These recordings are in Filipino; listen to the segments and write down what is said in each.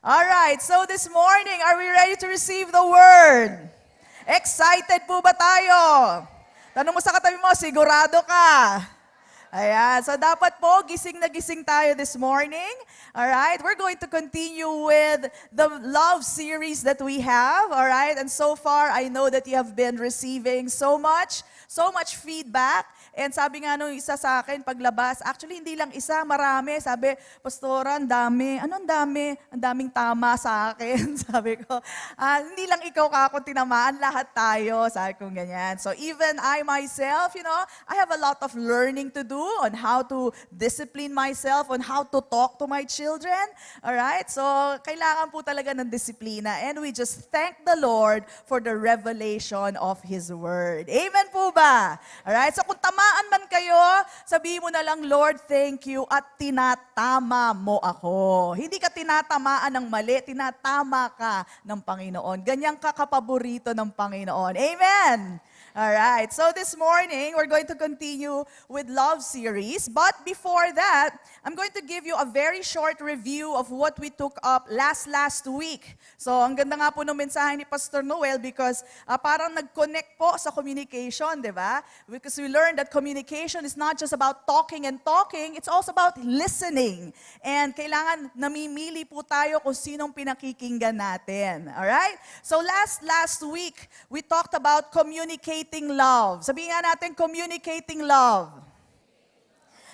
Alright, so this morning, are we ready to receive the Word? Excited po ba tayo? Tanong mo sa katabi mo, sigurado ka? Ayan, so dapat po, gising na gising tayo this morning. Alright, we're going to continue with the love series that we have. Alright, and so far, I know that you have been receiving so much feedback. And sabi nga nung isa sa akin, paglabas, actually hindi lang isa, marami. Sabi, Pastora, ang dami. Anong dami? Ang daming tama sa akin. Sabi ko, hindi lang ikaw kako tinamaan, lahat tayo. Sabi ko ganyan. So even I myself, I have a lot of learning to do on how to discipline myself, on how to talk to my children. Alright? So kailangan po talaga ng disiplina. And we just thank the Lord for the revelation of His Word. Amen po ba? Alright? So kung tamaan man kayo, sabihin mo na lang, Lord, thank you at tinatama mo ako. Hindi ka tinatamaan ng mali, tinatama ka ng Panginoon. Ganyan ka kapaborito ng Panginoon. Amen! Alright, so this morning, we're going to continue with Love Series. But before that, I'm going to give you a very short review of what we took up last week. So, ang ganda nga po ng mensahe ni Pastor Noel because parang nag-connect po sa communication, di ba? Because we learned that communication is not just about talking and talking, it's also about listening. And kailangan namimili po tayo kung sinong pinakikinggan natin. Alright? So last week, we talked about communicating love. Sabihin nga natin, communicating love.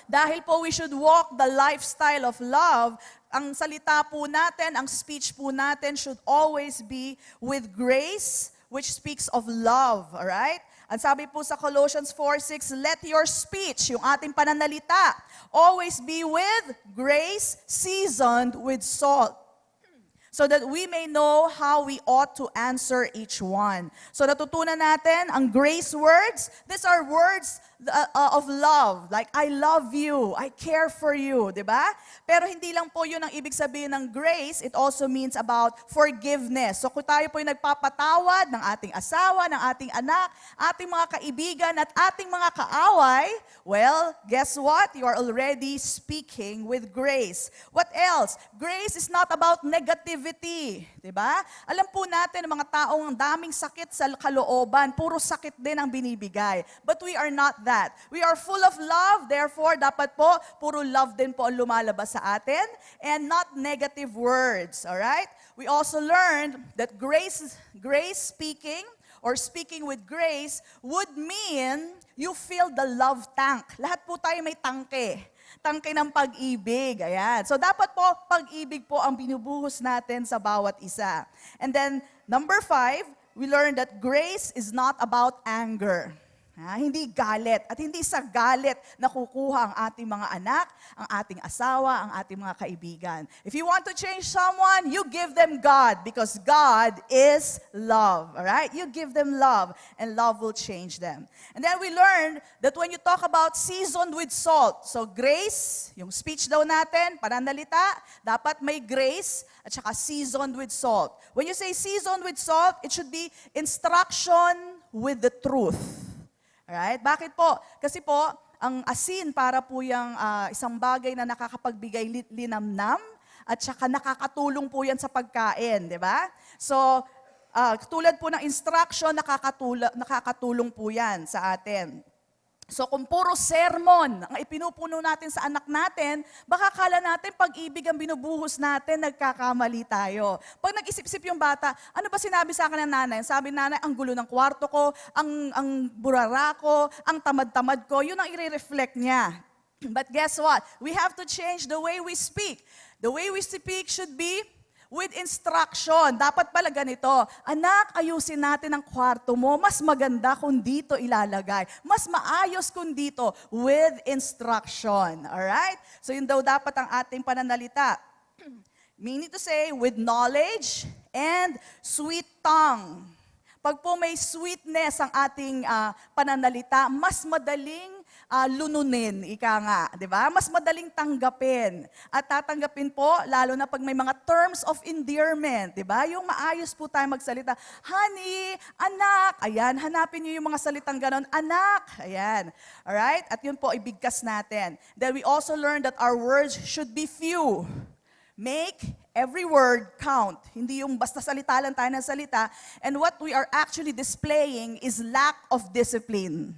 Dahil po we should walk the lifestyle of love, ang salita po natin, ang speech po natin should always be with grace, which speaks of love, alright? Ang sabi po sa Colossians 4:6, let your speech, yung ating pananalita, always be with grace, seasoned with salt, so that we may know how we ought to answer each one. So natutunan natin ang grace words. These are words of love. Like, I love you, I care for you, di ba? Pero hindi lang po yun ang ibig sabihin ng grace. It also means about forgiveness. So kung tayo po yung nagpapatawad ng ating asawa, ng ating anak, ating mga kaibigan, at ating mga kaaway, well, guess what? You are already speaking with grace. What else? Grace is not about negativity. Diba? Alam po natin ang mga taong ang daming sakit sa kalooban, puro sakit din ang binibigay. But we are not that. We are full of love, therefore dapat po puro love din po ang lumalabas sa atin and not negative words. Alright? We also learned that grace speaking or speaking with grace would mean you fill the love tank. Lahat po tayo may tangke ng pag-ibig. Ayan. So dapat po, pag-ibig po ang binubuhos natin sa bawat isa. And then, number 5, we learned that grace is not about anger. Hindi galit. At hindi sa galit nakukuha ang ating mga anak, ang ating asawa, ang ating mga kaibigan. If you want to change someone, you give them God because God is love. Alright? You give them love and love will change them. And then we learned that when you talk about seasoned with salt, so grace, yung speech daw natin, pananalita, dapat may grace at saka seasoned with salt. When you say seasoned with salt, it should be instruction with the truth. Alright? Bakit po? Kasi po, ang asin para po yung isang bagay na nakakapagbigay linamnam at saka nakakatulong po yan sa pagkain, di ba? So, tulad po ng instruction, nakakatulong po yan sa atin. So kung puro sermon ang ipinupuno natin sa anak natin, baka kala natin pag-ibig ang binubuhos natin, nagkakamali tayo. Pag nag-isip-isip yung bata, ano ba sinabi sa akin ng nanay? Sabi nanay, ang gulo ng kwarto ko, ang burara ko, ang tamad-tamad ko, yun ang i-reflect niya. But guess what? We have to change the way we speak. The way we speak should be with instruction. Dapat pala ganito, anak, ayusin natin ang kwarto mo. Mas maganda kung dito ilalagay. Mas maayos kung dito with instruction. Alright? So yun daw dapat ang ating pananalita. Meaning to say, with knowledge and sweet tongue. Pag po may sweetness ang ating pananalita, mas madaling lununin, ika nga, di ba? Mas madaling tanggapin. At tatanggapin po, lalo na pag may mga terms of endearment, di ba? Yung maayos po tayo magsalita, honey, anak, ayan, hanapin niyo yung mga salitang ganon, anak, ayan. Alright? At yun po, ibigkas natin. Then we also learned that our words should be few. Make every word count. Hindi yung basta salita lang tayo ng salita. And what we are actually displaying is lack of discipline.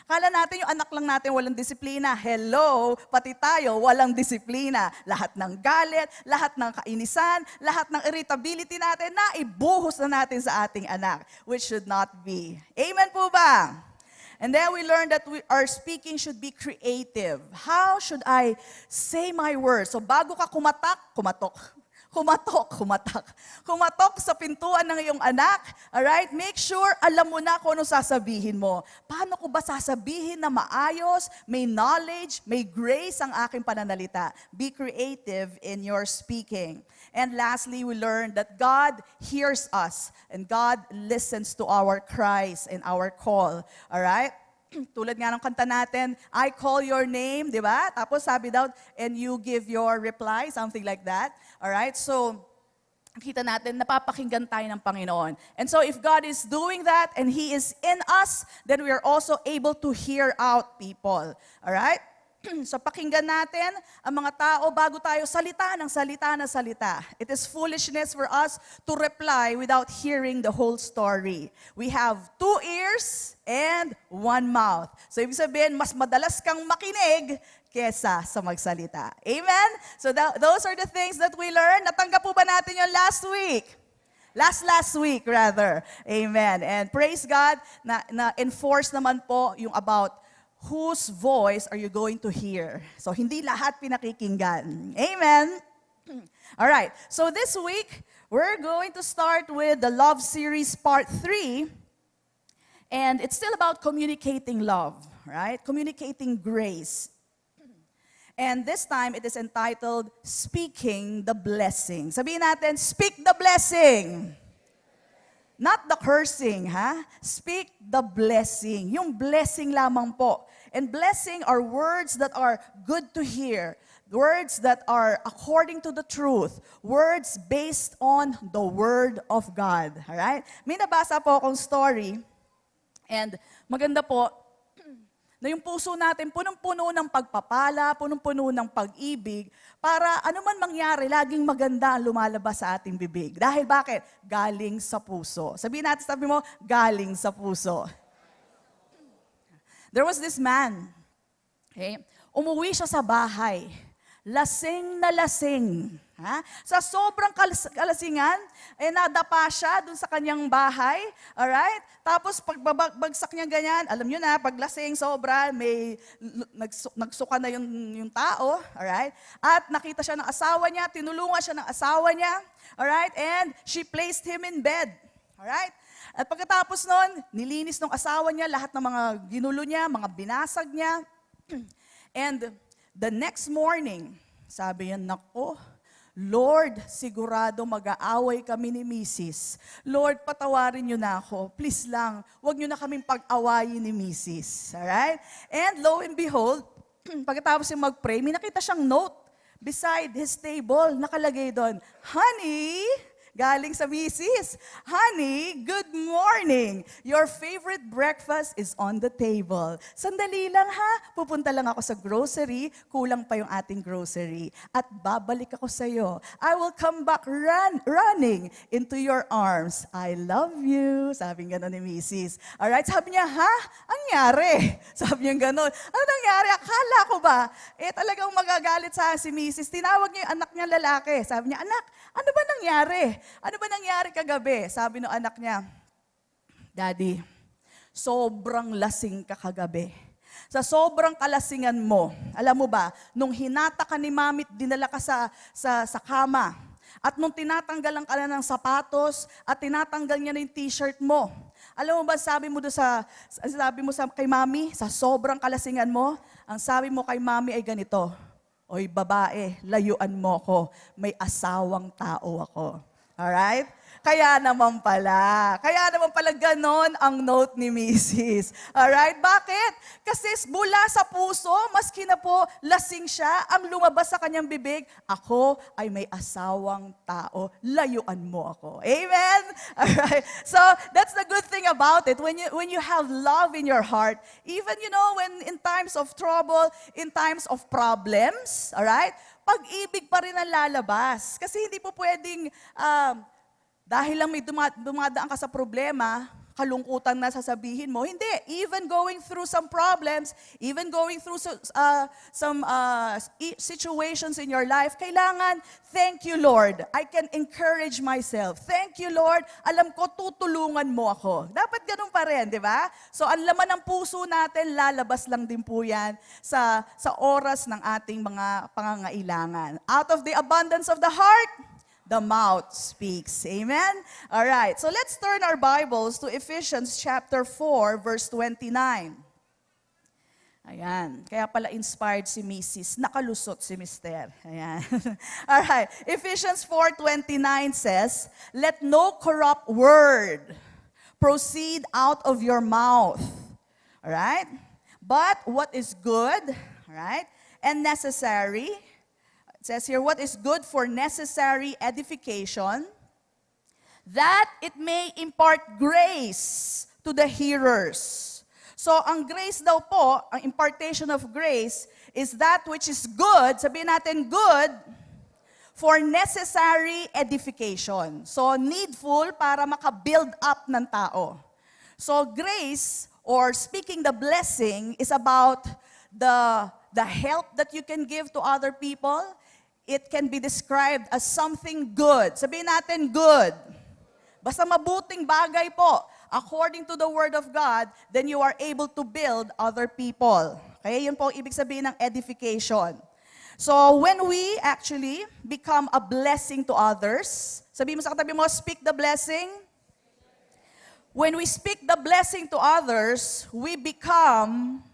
Kala natin yung anak lang natin walang disiplina. Hello, pati tayo walang disiplina. Lahat ng galit, lahat ng kainisan, lahat ng irritability natin na ibuhos na natin sa ating anak, which should not be. Amen po ba? And then we learned that our speaking should be creative. How should I say my words? So bago ka kumatok sa pintuan ng iyong anak, alright? Make sure alam mo na kung ano sasabihin mo. Paano ko ba sasabihin na maayos, may knowledge, may grace ang aking pananalita? Be creative in your speaking. And lastly, we learned that God hears us and God listens to our cries and our call. Alright? Tulad nga ng kanta natin, I call your name, di ba? Tapos sabi daw, and you give your reply, something like that. Alright? So, kita natin, napapakinggan tayo ng Panginoon. And so, if God is doing that and He is in us, then we are also able to hear out people. Alright? So pakinggan natin ang mga tao bago tayo salita ng salita. It is foolishness for us to reply without hearing the whole story. We have 2 ears and 1 mouth. So ibig sabihin, mas madalas kang makinig kesa sa magsalita. Amen? So those are the things that we learned. Natanggap po ba natin yung last week? Last week rather. Amen. And praise God na enforce naman po yung about whose voice are you going to hear? So, hindi lahat pinakikinggan. Amen? All right. So, this week, we're going to start with the Love Series Part 3. And it's still about communicating love, right? Communicating grace. And this time, it is entitled, Speaking the Blessing. Sabihin natin, speak the blessing. Not the cursing, ha? Speak the blessing. Yung blessing lamang po. And blessing are words that are good to hear. Words that are according to the truth. Words based on the Word of God. Alright? May nabasa po akong story. And maganda po, na yung puso natin punong-puno ng pagpapala, punong-puno ng pag-ibig, para ano man mangyari, laging maganda ang lumalabas sa ating bibig. Dahil bakit? Galing sa puso. Sabihin natin, sabi mo, galing sa puso. There was this man, okay? Umuwi siya sa bahay. Lasing na lasing. Ha? Sa sobrang kalasingan, nadapa siya dun sa kanyang bahay. Alright? Tapos pagbagsak niya ganyan, alam niyo na, pag lasing sobra, may nagsuka na yung tao. Alright? At nakita siya ng asawa niya, tinulungan siya ng asawa niya. Alright? And she placed him in bed. Alright? At pagkatapos nun, nilinis ng asawa niya lahat ng mga ginulo niya, mga binasag niya. And the next morning, sabi niya, nako, Lord, sigurado mag-aaway kami ni Mrs. Lord, patawarin niyo na ako. Please lang, huwag niyo na kaming pag-awayin ni Mrs. Alright? And lo and behold, pagkatapos niya mag-pray, may nakita siyang note beside his table. Nakalagay doon, Honey, galing sa Mrs. Honey, good morning. Your favorite breakfast is on the table. Sandali lang ha, pupunta lang ako sa grocery, kulang pa yung ating grocery. At babalik ako sa iyo. I will come back running into your arms. I love you. Sabi nga ni Mrs. Alright, sabi niya, ha? Ang nangyari? Sabi niya gano'n. Ano nangyari? Akala ko ba, talagang magagalit sa si Mrs. Tinawag niya yung anak niya lalaki. Sabi niya, anak, ano ba nangyari? Ano ba nangyari kagabi? Sabi ng anak niya, Daddy, sobrang lasing ka kagabi. Sa sobrang kalasingan mo, alam mo ba, nung hinata ka ni Mami, dinala ka sa kama, at nung tinatanggalan ka na ng sapatos, at tinatanggal niya na yung t-shirt mo, alam mo ba, sabi mo kay Mami, sa sobrang kalasingan mo, ang sabi mo kay Mami ay ganito, Oy, babae, layuan mo ko. May asawang tao ako. Alright? Kaya naman pala ganon ang note ni Mrs. Alright? Bakit? Kasi mula sa puso, maski na po lasing siya, ang lumabas sa kanyang bibig, ako ay may asawang tao, layuan mo ako. Amen? Alright? So, that's the good thing about it. When you have love in your heart, even, when in times of trouble, in times of problems, alright? pag-ibig pa rin ang lalabas. Kasi hindi po pwedeng, dahil lang may dumadaan ka sa problema, kalungkutan na sasabihin mo. Hindi. Even going through some problems, even going through some situations in your life, kailangan, thank you, Lord. I can encourage myself. Thank you, Lord. Alam ko, tutulungan mo ako. Dapat ganun pa rin, di ba? So, ang laman ng puso natin, lalabas lang din po yan sa oras ng ating mga pangangailangan. Out of the abundance of the heart, the mouth speaks. Amen? All right. So let's turn our Bibles to Ephesians chapter 4, verse 29. Ayan. Kaya pala inspired si Mrs. Nakalusot si Mr. Ayan. All right. Ephesians 4:29 says, "Let no corrupt word proceed out of your mouth." All right? But what is good, all right, and necessary. It says here, what is good for necessary edification, that it may impart grace to the hearers. So, ang grace daw po, ang impartation of grace, is that which is good, sabihin natin good, for necessary edification. So, needful para maka-build up ng tao. So, grace, or speaking the blessing, is about the help that you can give to other people. It can be described as something good. Sabihin natin good. Basta mabuting bagay po. According to the Word of God, then you are able to build other people. Okay, yun po ibig sabihin ng edification. So when we actually become a blessing to others, sabihin mo sa katabi mo, speak the blessing. When we speak the blessing to others, we become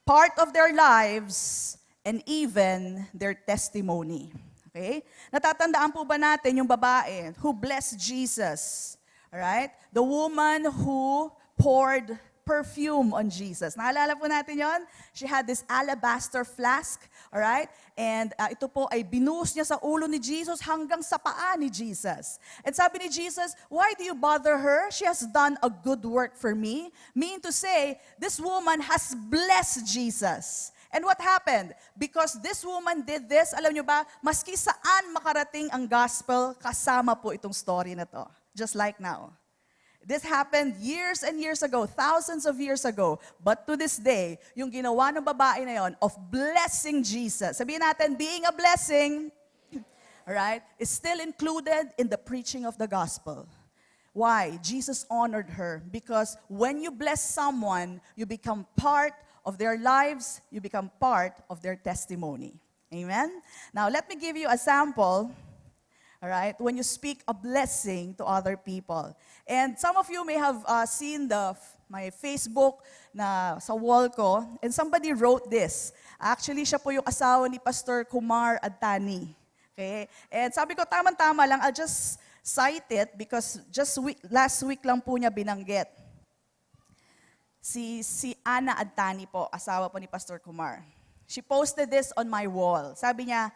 part of their lives and even their testimony. Okay? Natatandaan po ba natin yung babae who blessed Jesus? Alright? The woman who poured perfume on Jesus. Naalala po natin yon? She had this alabaster flask, alright? And ito po ay binuhos niya sa ulo ni Jesus hanggang sa paa ni Jesus. And sabi ni Jesus, why do you bother her? She has done a good work for me. Meaning to say, this woman has blessed Jesus. And what happened? Because this woman did this, alam nyo ba, maski saan makarating ang gospel, kasama po itong story na to. Just like now. This happened years and years ago, thousands of years ago. But to this day, yung ginawa ng babae na yon of blessing Jesus. Sabihin natin, being a blessing, right, is still included in the preaching of the gospel. Why? Jesus honored her. Because when you bless someone, you become part of their lives, you become part of their testimony. Amen? Now, let me give you a sample, all right, when you speak a blessing to other people. And some of you may have seen my Facebook na sa wall ko, and somebody wrote this. Actually, siya po yung asawa ni Pastor Kumar Adtani. Okay? And sabi ko, tama-tama lang, I'll just cite it because last week lang po niya binanggit. Si Ana Adtani po, asawa po ni Pastor Kumar. She posted this on my wall. Sabi niya,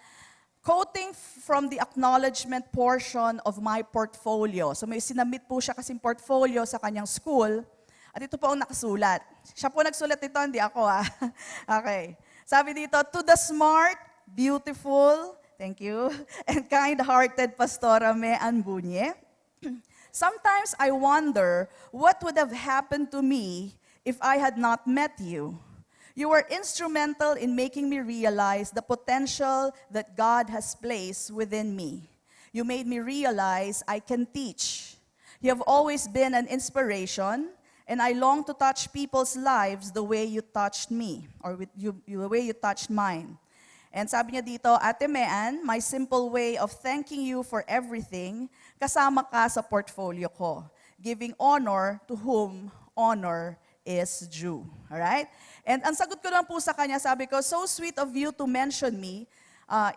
quoting from the acknowledgement portion of my portfolio. So may sinamit po siya kasing portfolio sa kanyang school. At ito po ang nakasulat. Siya po nagsulat nito, hindi ako Okay. Sabi dito, to the smart, beautiful, thank you, and kind-hearted Pastora Mean Bunye, sometimes I wonder what would have happened to me if I had not met you. You were instrumental in making me realize the potential that God has placed within me. You made me realize I can teach. You have always been an inspiration, and I long to touch people's lives the way you touched me, or the way you touched mine. And sabi niya dito, Ate Mean, my simple way of thanking you for everything, kasama ka sa portfolio ko, giving honor to whom honor is due. Alright? And ang sagot ko lang po sa kanya, sabi ko, so sweet of you to mention me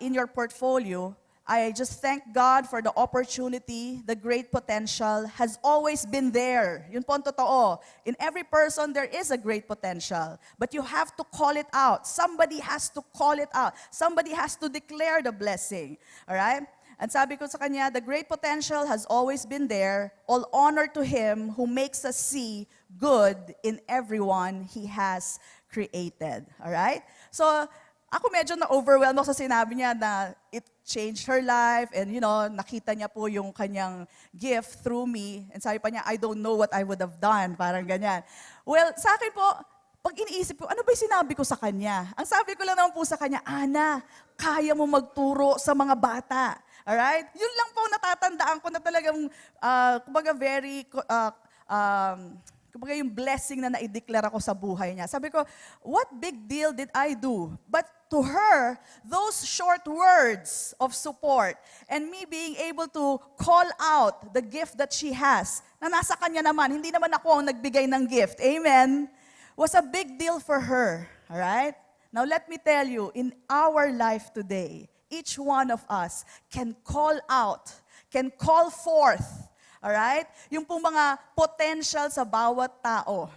in your portfolio. I just thank God for the opportunity, the great potential has always been there. Yun po ang totoo. In every person, there is a great potential. But you have to call it out. Somebody has to call it out. Somebody has to declare the blessing. Alright? And sabi ko sa kanya, the great potential has always been there. All honor to Him who makes us see good in everyone He has created. Alright? So, ako medyo na-overwhelm ako sa sinabi niya na it changed her life and nakita niya po yung kanyang gift through me. And sabi pa niya, I don't know what I would have done. Parang ganyan. Well, sa akin po, pag iniisip ko, ano ba yung sinabi ko sa kanya? Ang sabi ko lang naman po sa kanya, Ana, kaya mo magturo sa mga bata. Alright? Yun lang po natatandaan ko na talagang, kumbaga kumbaga yung blessing na na-declare ako sa buhay niya. Sabi ko, what big deal did I do? But to her, those short words of support and me being able to call out the gift that she has, na nasa kanya naman, hindi naman ako ang nagbigay ng gift. Amen? Was a big deal for her. Alright? Now let me tell you, in our life today, each one of us can call out, can call forth, alright? Yung pong mga potential sa bawat tao.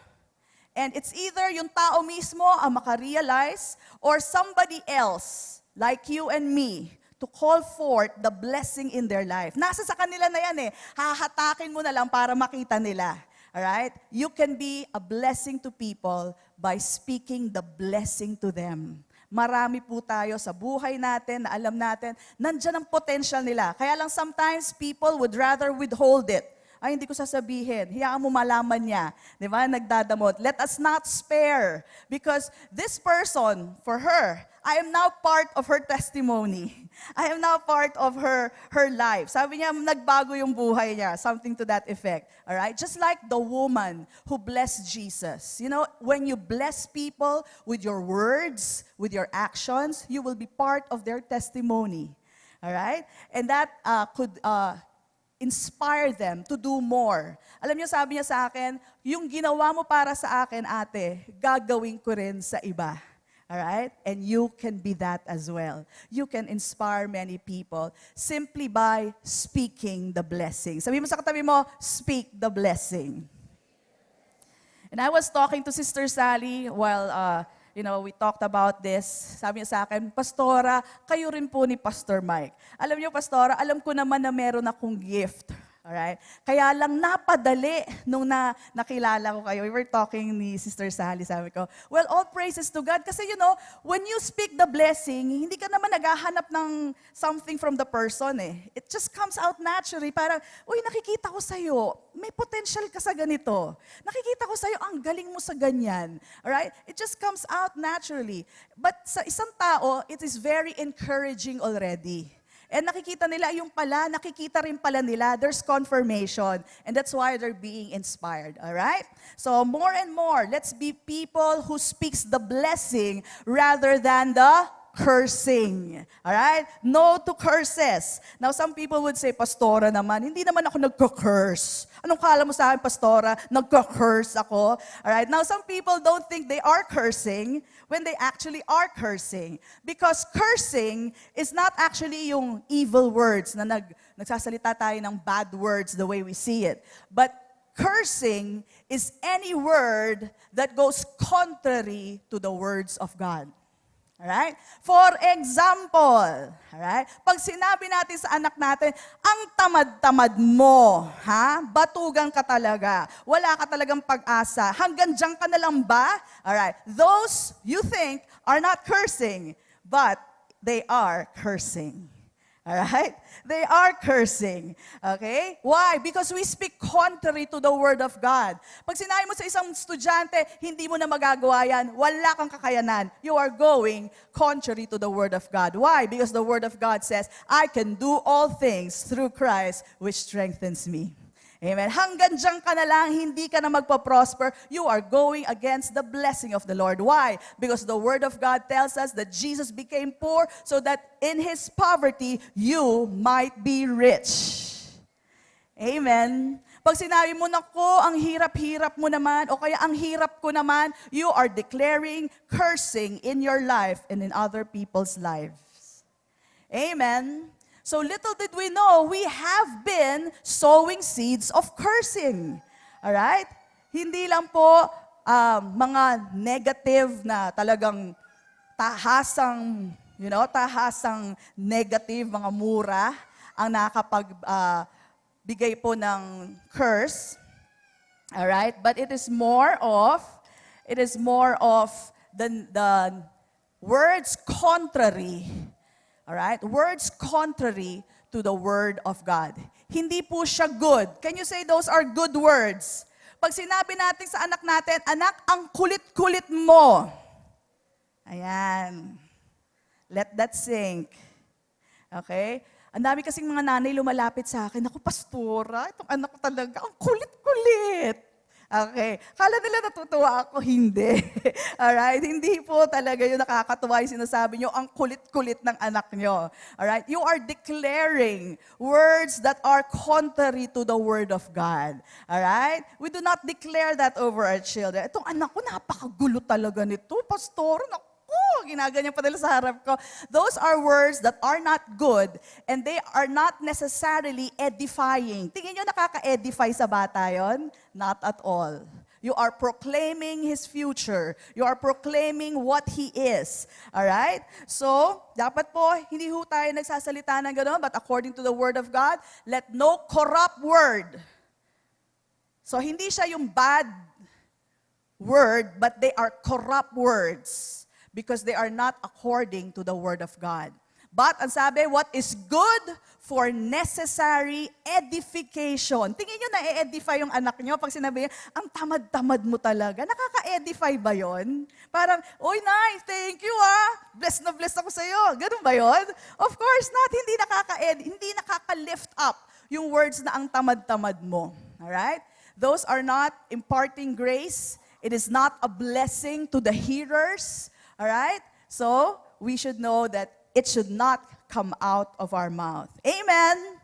And it's either yung tao mismo ang makarealize or somebody else, like you and me, to call forth the blessing in their life. Nasa sa kanila na yan eh. Hahatakin mo na lang para makita nila. Alright? You can be a blessing to people by speaking the blessing to them. Marami po tayo sa buhay natin na alam natin, nandyan ang potential nila. Kaya lang sometimes people would rather withhold it. Ay, hindi ko sasabihin. Hiyaan mo malaman niya. Di ba? Nagdadamot. Let us not spare. Because this person, for her, I am now part of her testimony. I am now part of her life. Sabi niya, nagbago yung buhay niya. Something to that effect. Alright? Just like the woman who blessed Jesus. You know, when you bless people with your words, with your actions, you will be part of their testimony. Alright? And that could inspire them to do more. Alam niyo, sabi niya sa akin, yung ginawa mo para sa akin, ate, gagawin ko rin sa iba. Alright? And you can be that as well. You can inspire many people simply by speaking the blessing. Sabi mo sa katabi mo, speak the blessing. And I was talking to Sister Sally while we talked about this. Sabi niya sa akin, Pastora, kayo rin po ni Pastor Mike. Alam niyo, Pastora, alam ko naman na meron akong gift. Alright? Kaya lang napadali nung nakilala ko kayo. We were talking ni Sister Sally, sabi ko, well, all praises to God. Kasi when you speak the blessing, hindi ka naman naghahanap ng something from the person eh. It just comes out naturally. Parang, uy, nakikita ko sa'yo, may potential ka sa ganito. Nakikita ko sa'yo, ang galing mo sa ganyan. Alright? It just comes out naturally. But sa isang tao, it is very encouraging already. And nakikita nila yung pala, nakikita rin pala nila, there's confirmation. And that's why they're being inspired, all right? So more and more, let's be people who speaks the blessing rather than the cursing. All right? No to curses. Now, some people would say, Pastora naman, hindi naman ako nagka-curse. Anong kala mo sa akin, Pastora? Nagka-curse ako. All right? Now, some people don't think they are cursing when they actually are cursing. Because cursing is not actually yung evil words na nagsasalita tayo ng bad words the way we see it. But cursing is any word that goes contrary to the words of God. Alright? For example, alright? Pag sinabi natin sa anak natin, ang tamad-tamad mo, ha? Batugan ka talaga. Wala ka talagang pag-asa. Hanggang diyan ka na lang ba? Alright. Those you think are not cursing, but they are cursing. Alright? They are cursing. Okay? Why? Because we speak contrary to the Word of God. Pag sinabi mo sa isang estudyante, hindi mo na magagawa yan, wala kang kakayanan. You are going contrary to the Word of God. Why? Because the Word of God says, I can do all things through Christ which strengthens me. Amen. Hanggang diyan ka na lang, hindi ka na magpa-prosper, you are going against the blessing of the Lord. Why? Because the Word of God tells us that Jesus became poor so that in His poverty, you might be rich. Amen. Pag sinabi mo, nako, ang hirap-hirap mo naman, o kaya ang hirap ko naman, you are declaring cursing in your life and in other people's lives. Amen. So little did we know, we have been sowing seeds of cursing. Alright? Hindi lang po mga negative na talagang tahasang negative, mga mura, ang nakakapagbigay po ng curse. Alright? But it is more of the words contrary, alright? Words contrary to the Word of God. Hindi po siya good. Can you say those are good words? Pag sinabi natin sa anak natin, anak, ang kulit-kulit mo. Ayan. Let that sink. Okay? Ang dami kasing mga nanay lumalapit sa akin, ako, pastora, itong anak ko talaga, ang kulit-kulit. Okay. Kala nila natutuwa ako, hindi. Alright? Hindi po talaga yung nakakatuwa yung sinasabi nyo, ang kulit-kulit ng anak nyo. Alright? You are declaring words that are contrary to the Word of God. Alright? We do not declare that over our children. Itong anak ko, napakagulo talaga nito. Pastor, ginaganyan pa nila sa harap ko. Those are words that are not good and they are not necessarily edifying. Tingin nyo nakaka-edify sa bata yon? Not at all. You are proclaiming his future. You are proclaiming what he is. Alright? So, dapat po, hindi ho tayo nagsasalita ng gano'n, but according to the Word of God, let no corrupt word. So, hindi siya yung bad word, but they are corrupt words. Because they are not according to the Word of God. But, ang sabi, what is good for necessary edification. Tingin nyo na-edify yung anak nyo pag sinabi niya, ang tamad-tamad mo talaga. Nakaka-edify ba yon? Parang, oy, nice, thank you bless na bless ako sa'yo. Ganun ba yon? Of course not. Hindi nakaka-lift up yung words na ang tamad-tamad mo. Alright? Those are not imparting grace. It is not a blessing to the hearers. Alright? So, we should know that it should not come out of our mouth. Amen?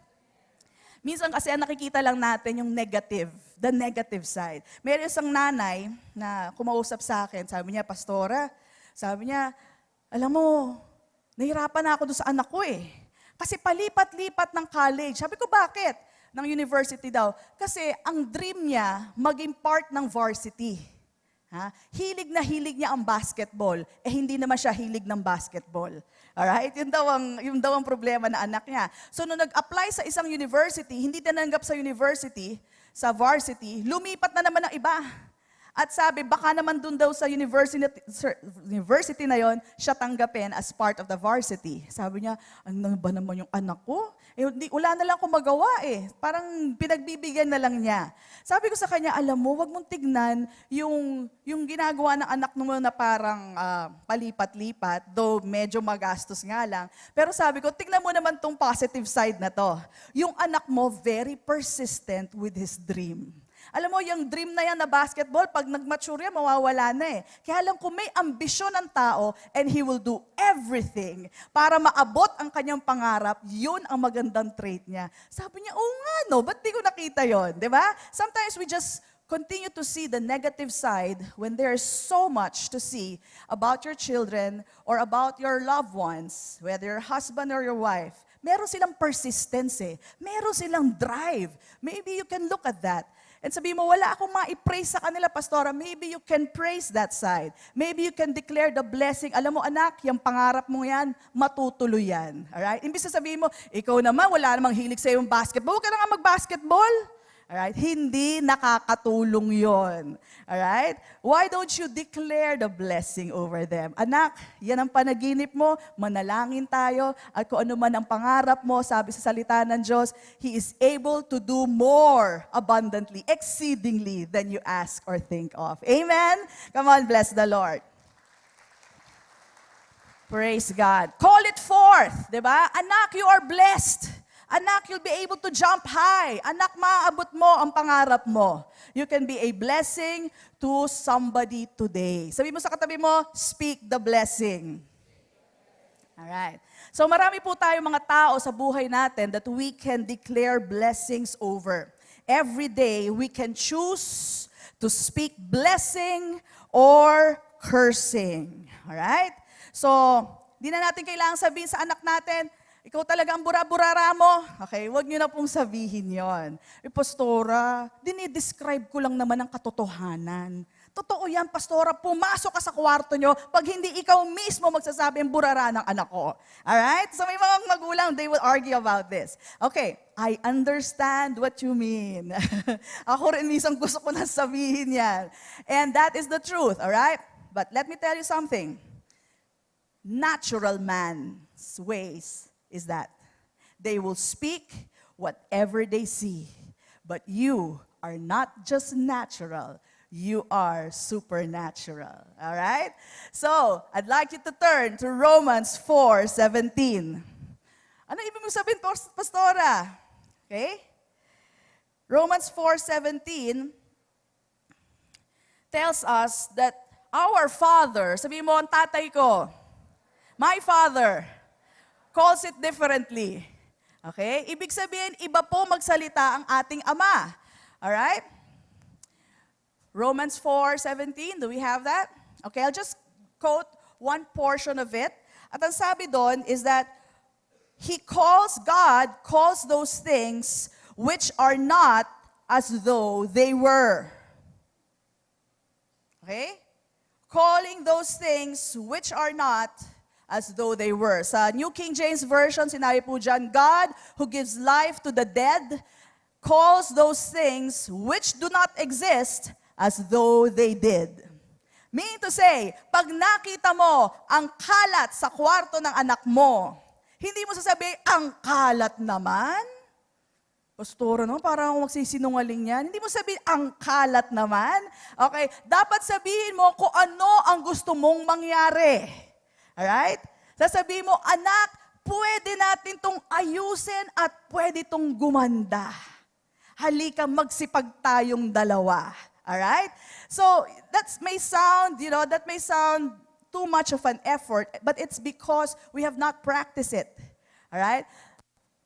Minsan kasi nakikita lang natin yung negative, the negative side. Meron isang nanay na kumausap sa akin, sabi niya, Pastora, sabi niya, alam mo, nahirapan na ako doon sa anak ko eh. Kasi palipat-lipat ng college. Sabi ko, bakit? Ng university daw. Kasi ang dream niya, maging part ng varsity. Hilig na hilig niya ang basketball, hindi naman siya hilig ng basketball. Alright? Yun daw ang problema na anak niya. So, nung nag-apply sa isang university, hindi tinanggap sa university, sa varsity, lumipat na naman ng iba. At sabi, baka naman dun daw sa university na yon, siya tanggapin as part of the varsity. Sabi niya, ano ba naman yung anak ko? Wala na lang akong magawa eh. Parang pinagbibigyan na lang niya. Sabi ko sa kanya, alam mo, wag mong tignan yung ginagawa ng anak mo na parang palipat-lipat, though medyo magastos nga lang. Pero sabi ko, tignan mo naman tong positive side na to. Yung anak mo, very persistent with his dream. Alam mo, yung dream na yan na basketball, pag nag-mature yan, mawawala na eh. Kaya alam ko, may ambisyon ng tao and he will do everything para maabot ang kanyang pangarap. Yun ang magandang trait niya. Sabi niya, oo nga no, ba't di ko nakita yon? Diba? Sometimes we just continue to see the negative side when there is so much to see about your children or about your loved ones, whether your husband or your wife. Meron silang persistence eh. Meron silang drive. Maybe you can look at that. And sabi mo, wala akong ma-praise sa kanila, Pastora. Maybe you can praise that side. Maybe you can declare the blessing. Alam mo, anak, yung pangarap mo yan, matutuloy yan. Alright? Imbis na sabihin mo, ikaw naman, wala namang hilig sa yung basketball. Huwag ka na nga mag-basketball. Alright? Hindi nakakatulong yon. Alright? Why don't you declare the blessing over them? Anak, yan ang panaginip mo, manalangin tayo, at kung ano man ang pangarap mo, sabi sa salita ng Diyos, He is able to do more abundantly, exceedingly than you ask or think of. Amen? Come on, bless the Lord. Praise God. Call it forth, diba? Anak, you are blessed. Anak, you'll be able to jump high. Anak, maaabot mo ang pangarap mo. You can be a blessing to somebody today. Sabi mo sa katabi mo, speak the blessing. Alright. So marami po tayong mga tao sa buhay natin that we can declare blessings over. Every day, we can choose to speak blessing or cursing. Alright? So, di na natin kailangan sabihin sa anak natin, ikaw talaga ang bura-burara mo. Okay, huwag niyo na pong sabihin yon. Pastora, dinidescribe ko lang naman ang katotohanan. Totoo yan, Pastora, pumasok ka sa kwarto nyo pag hindi ikaw mismo magsasabi ang burara ng anak ko. Alright? So may mga magulang, they will argue about this. Okay, I understand what you mean. Ako rin minsan gusto ko na sabihin yan. And that is the truth, alright? But let me tell you something. natural man's ways is that they will speak whatever they see. But you are not just natural, you are supernatural. All right? So, I'd like you to turn to Romans 4:17. Ano ibig mo sabihin, Pastora? Okay? Romans 4:17 tells us that our Father, sabihin mo, ang tatay ko, my Father, calls it differently. Okay? Ibig sabihin, iba po magsalita ang ating Ama. Alright? Romans 4:17, do we have that? Okay, I'll just quote one portion of it. At ang sabi doon is that God calls those things which are not as though they were. Okay? Calling those things which are not as though they were. Sa New King James Version, sinabi po dyan, God who gives life to the dead calls those things which do not exist as though they did. Meaning to say, pag nakita mo ang kalat sa kwarto ng anak mo, hindi mo sasabihin, ang kalat naman? Pastora, no? Parang ako magsisinungaling yan. Hindi mo sabihin, ang kalat naman. Okay? Dapat sabihin mo kung ano ang gusto mong mangyari. Alright? Sasabihin mo, anak, pwede natin tong ayusin at pwede tong gumanda. Halika, magsipag tayong dalawa. Alright? So, that may sound too much of an effort, but it's because we have not practiced it. Alright?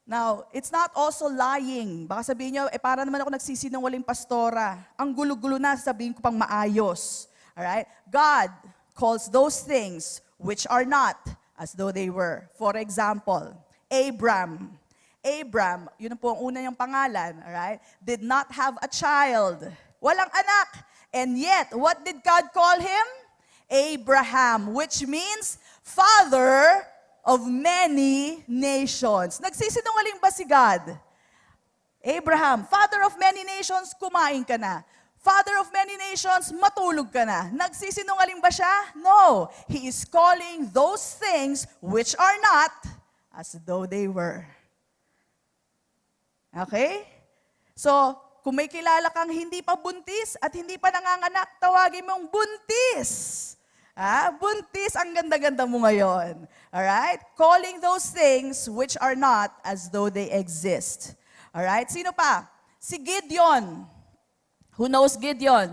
Now, it's not also lying. Baka sabihin nyo, para naman ako nagsisinungaling pastora. Ang gulo-gulo na, sabihin ko pang maayos. Alright? God calls those things which are not as though they were. For example, Abram, yun po ang una niyang pangalan, alright? Did not have a child. Walang anak. And yet, what did God call him? Abraham, which means father of many nations. Nagsisinungaling ba si God? Abraham, father of many nations, kumain ka na. Father of many nations, matulog ka na. Nagsisinungaling ba siya? No. He is calling those things which are not as though they were. Okay? So, kung may kilala kang hindi pa buntis at hindi pa nanganganak, tawagin mong buntis. Buntis, ang ganda-ganda mo ngayon. Alright? Calling those things which are not as though they exist. Alright? Sino pa? Si Gideon. Who knows Gideon?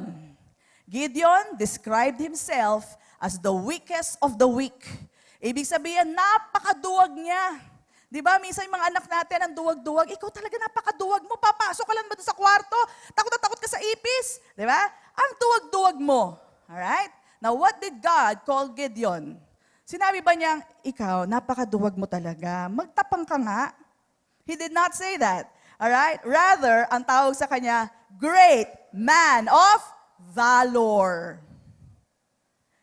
Gideon described himself as the weakest of the weak. Ibig sabihin, napakaduwag niya. Di ba, minsan yung mga anak natin ang duwag-duwag, ikaw talaga napakaduwag mo, papasok ka lang ba doon sa kwarto? Takot na takot ka sa ipis. Di ba? Ang duwag-duwag mo. Alright? Now, what did God call Gideon? Sinabi ba niyang, ikaw, napakaduwag mo talaga, magtapang ka nga? He did not say that. Alright? Rather, ang tawag sa kanya, great man of valor.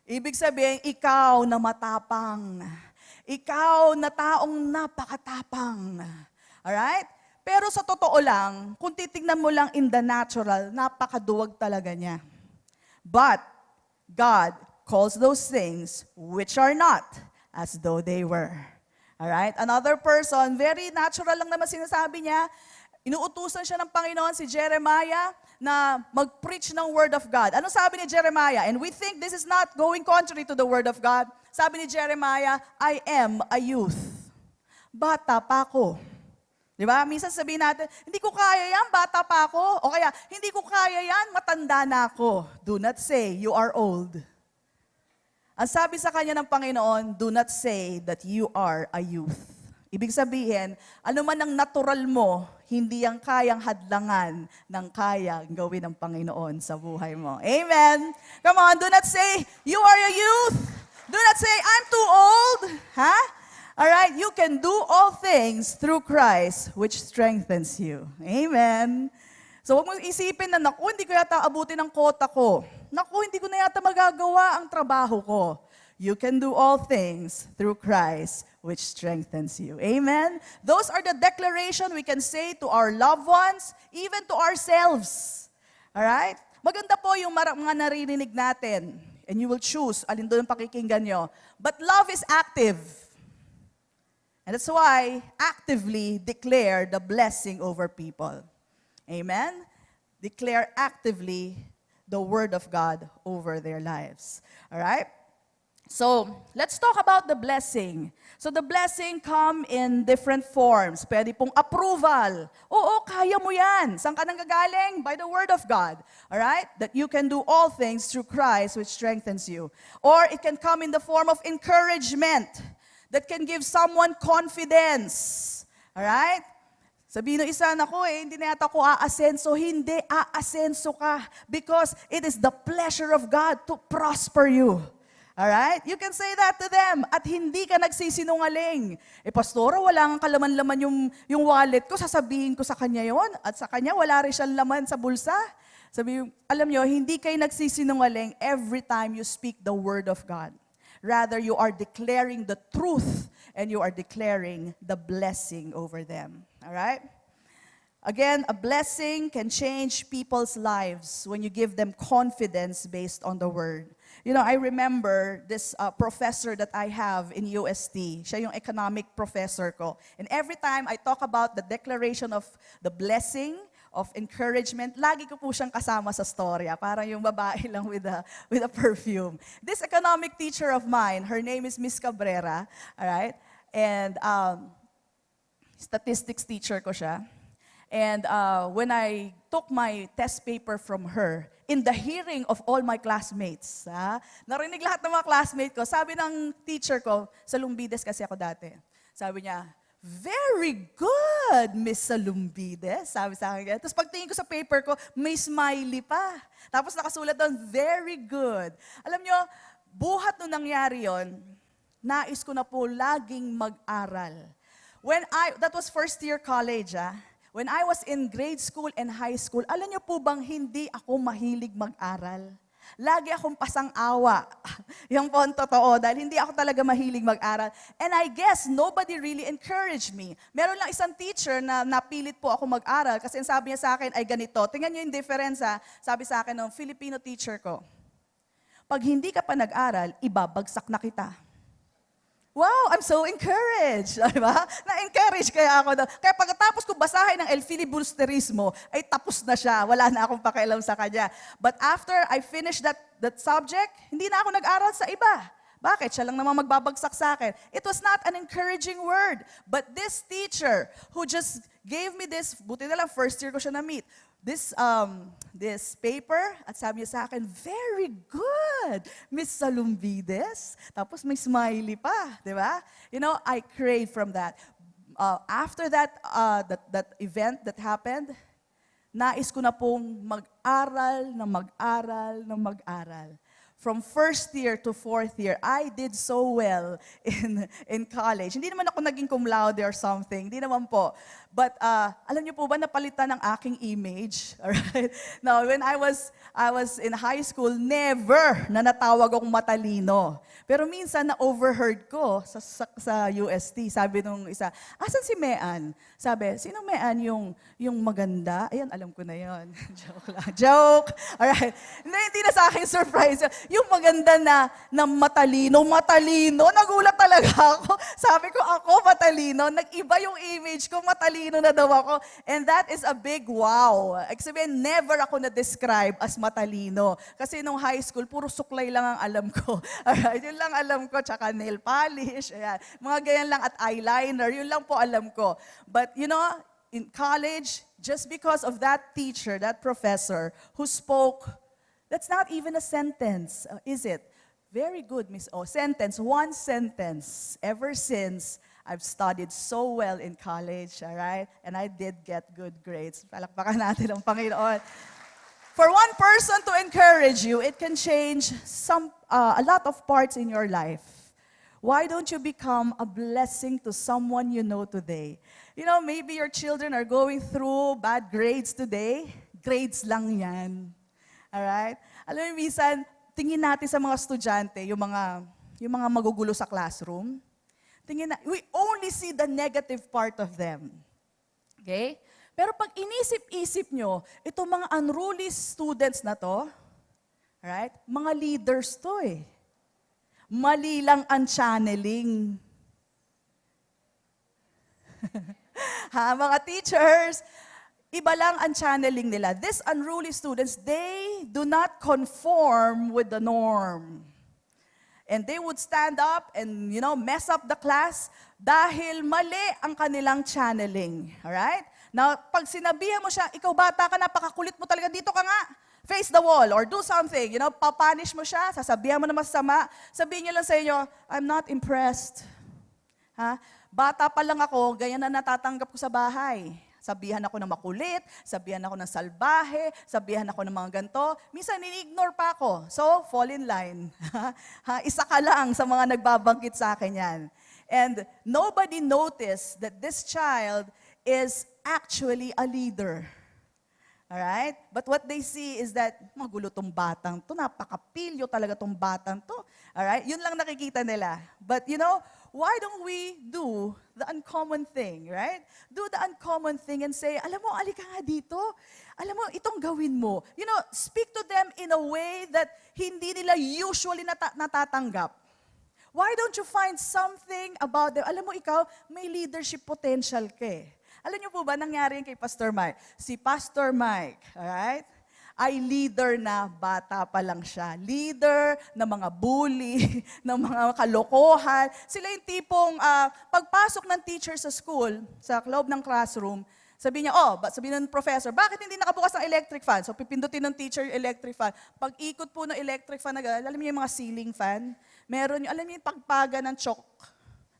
Ibig sabihin, ikaw na matapang. Ikaw na taong napakatapang. Alright? Pero sa totoo lang, kung titignan mo lang in the natural, napakaduwag talaga niya. But, God calls those things which are not as though they were. Alright? Another person, very natural lang naman sinasabi niya, inuutusan siya ng Panginoon si Jeremiah na mag-preach ng Word of God. Ano sabi ni Jeremiah? And we think this is not going contrary to the Word of God. Sabi ni Jeremiah, I am a youth. Bata pa ako. Di ba? Minsan sabihin natin, hindi ko kaya yan, bata pa ako. O kaya, hindi ko kaya yan, matanda na ako. Do not say, you are old. Ang sabi sa kanya ng Panginoon, do not say that you are a youth. Ibig sabihin, ano man ang natural mo, hindi ang kayang hadlangan ng kayang gawin ng Panginoon sa buhay mo. Amen? Come on, do not say, you are a youth. Do not say, I'm too old. Alright, you can do all things through Christ which strengthens you. Amen. So huwag mo isipin na, naku, hindi ko yata abutin ang kota ko. Naku, hindi ko na yata magagawa ang trabaho ko. You can do all things through Christ which strengthens you. Amen? Those are the declaration we can say to our loved ones, even to ourselves. Alright? Maganda po yung mga naririnig natin. And you will choose alin doon ang pakikinggan nyo. But love is active. And that's why actively declare the blessing over people. Amen? Declare actively the word of God over their lives. All right? So, let's talk about the blessing. So, the blessing come in different forms. Pwede pong approval. Oo, kaya mo yan. Saan ka nanggagaling? By the word of God. Alright? That you can do all things through Christ which strengthens you. Or it can come in the form of encouragement that can give someone confidence. Alright? Sabihin ng isa, naku hindi na yata ako aasenso. Hindi, aasenso ka. Because it is the pleasure of God to prosper you. Alright? You can say that to them. At hindi ka nagsisinungaling. Pastora, wala nga kalaman-laman yung wallet ko. Sasabihin ko sa kanya yon. At sa kanya, wala rin siyang laman sa bulsa. Sabi, alam nyo, hindi kayo nagsisinungaling every time you speak the word of God. Rather, you are declaring the truth and you are declaring the blessing over them. Alright? Again, a blessing can change people's lives when you give them confidence based on the word. You know, I remember this professor that I have in UST. Siya yung economic professor ko. And every time I talk about the declaration of the blessing, of encouragement, lagi ko po siyang kasama sa storya. Parang yung babae lang with a perfume. This economic teacher of mine, her name is Miss Cabrera. Alright? And statistics teacher ko siya. And when I took my test paper from her, in the hearing of all my classmates, narinig lahat ng mga classmates ko, sabi ng teacher ko, sa Lumbides kasi ako dati, sabi niya, very good, Miss Salumbides. Sabi sa akin. Tapos pagtingin ko sa paper ko, may smiley pa. Tapos nakasulat doon, very good. Alam nyo, buhat nung nangyari yon, nais ko na po laging mag-aral. That was first year college, When I was in grade school and high school, alam niyo po bang hindi ako mahilig mag-aral? Lagi akong pasang-awa. Yung po ang totoo, dahil hindi ako talaga mahilig mag-aral. And I guess nobody really encouraged me. Meron lang isang teacher na napilit po ako mag-aral kasi sabi niya sa akin ay ganito. Tingnan niyo yung difference, sabi sa akin ng Filipino teacher ko. Pag hindi ka pa nag-aral, ibabagsak na kita. Wow, I'm so encouraged. Diba? Na-encourage kaya ako. Kaya pagkatapos ko basahin ng El Filibusterismo, ay tapos na siya. Wala na akong pakialam sa kanya. But after I finished that subject, hindi na ako nag-aral sa iba. Bakit? Siya lang naman magbabagsak sa akin. It was not an encouraging word. But this teacher who just gave me this, buti na lang, first year ko siya na-meet, this paper, at sabi niya sa akin, very good, Miss Salumbides. Tapos may smiley pa, di ba? You know, I crave from that. After that event that happened, nais ko na pong mag-aral na mag-aral na mag-aral. From first year to fourth year, I did so well in college. Hindi naman ako naging cum laude or something. Hindi naman po. But alam niyo po ba, napalitan ng aking image? Alright? Now, when I was in high school, never na natawag akong matalino. Pero minsan na-overheard ko sa UST. Sabi nung isa, asan si Mean? Sabi, sino Mean yung maganda? Ayan, alam ko na yon. Joke lang. Joke! Alright. Hindi na sa akin surprise. Yung maganda na matalino, nagulat talaga ako. Sabi ko, ako matalino. Nag-iba yung image ko, matalino na daw ako. And that is a big wow. Sabihin, never ako na-describe as matalino. Kasi nung high school, puro suklay lang ang alam ko. Alright, yun lang alam ko. Tsaka nail polish, ayan. Mga ganyan lang at eyeliner, yun lang po alam ko. But you know, in college, just because of that teacher, that professor, who spoke, that's not even a sentence, is it? Very good, Miss O. Sentence, one sentence. Ever since, I've studied so well in college, all right? And I did get good grades. Palakpakan natin ang Panginoon. For one person to encourage you, it can change a lot of parts in your life. Why don't you become a blessing to someone you know today? You know, maybe your children are going through bad grades today. Grades lang yan. Alright? Alam mo, minsan, tingin natin sa mga estudyante, yung mga magugulo sa classroom. We only see the negative part of them. Okay? Pero pag inisip-isip nyo, itong mga unruly students na to, Right? Mga leaders to eh. Mali lang ang channeling. Ha, mga teachers, iba lang ang channeling nila. These unruly students, they do not conform with the norm. And they would stand up and, mess up the class dahil mali ang kanilang channeling. Alright? Now, pag sinabihan mo siya, ikaw bata ka, napakakulit mo talaga, dito ka nga, face the wall or do something, papanish mo siya, sasabihan mo na masama, sabihin niya lang sa inyo, I'm not impressed. Ha? Bata pa lang ako, ganyan na natatanggap ko sa bahay. Sabihan ako ng makulit, sabihan ako ng salbahe, sabihan ako ng mga ganito. Minsan, ini-ignore pa ako. So, fall in line. Isa ka lang sa mga nagbabangkit sa akin yan. And nobody noticed that this child is actually a leader. Alright? But what they see is that, magulo tong batang to, napakapilyo talaga tong batang to. Alright? Yun lang nakikita nila. But why don't we do the uncommon thing, right? Do the uncommon thing and say, alam mo, alika nga dito. Alam mo, itong gawin mo. Speak to them in a way that hindi nila usually natatanggap. Why don't you find something about them? Alam mo, ikaw, may leadership potential ka eh. Alam niyo po ba, nangyari yan kay Pastor Mike? Si Pastor Mike, alright, ay leader na bata pa lang siya. Leader ng mga bully, ng mga kalokohan. Sila yung tipong pagpasok ng teacher sa school, sa loob ng classroom, sabi niya, sabi ng professor, bakit hindi nakabukas ang electric fan? So pipindutin ng teacher yung electric fan. Pag ikot po ng electric fan, alam niyo yung mga ceiling fan? Meron yung, alam niyo yung pagpaga ng chalk.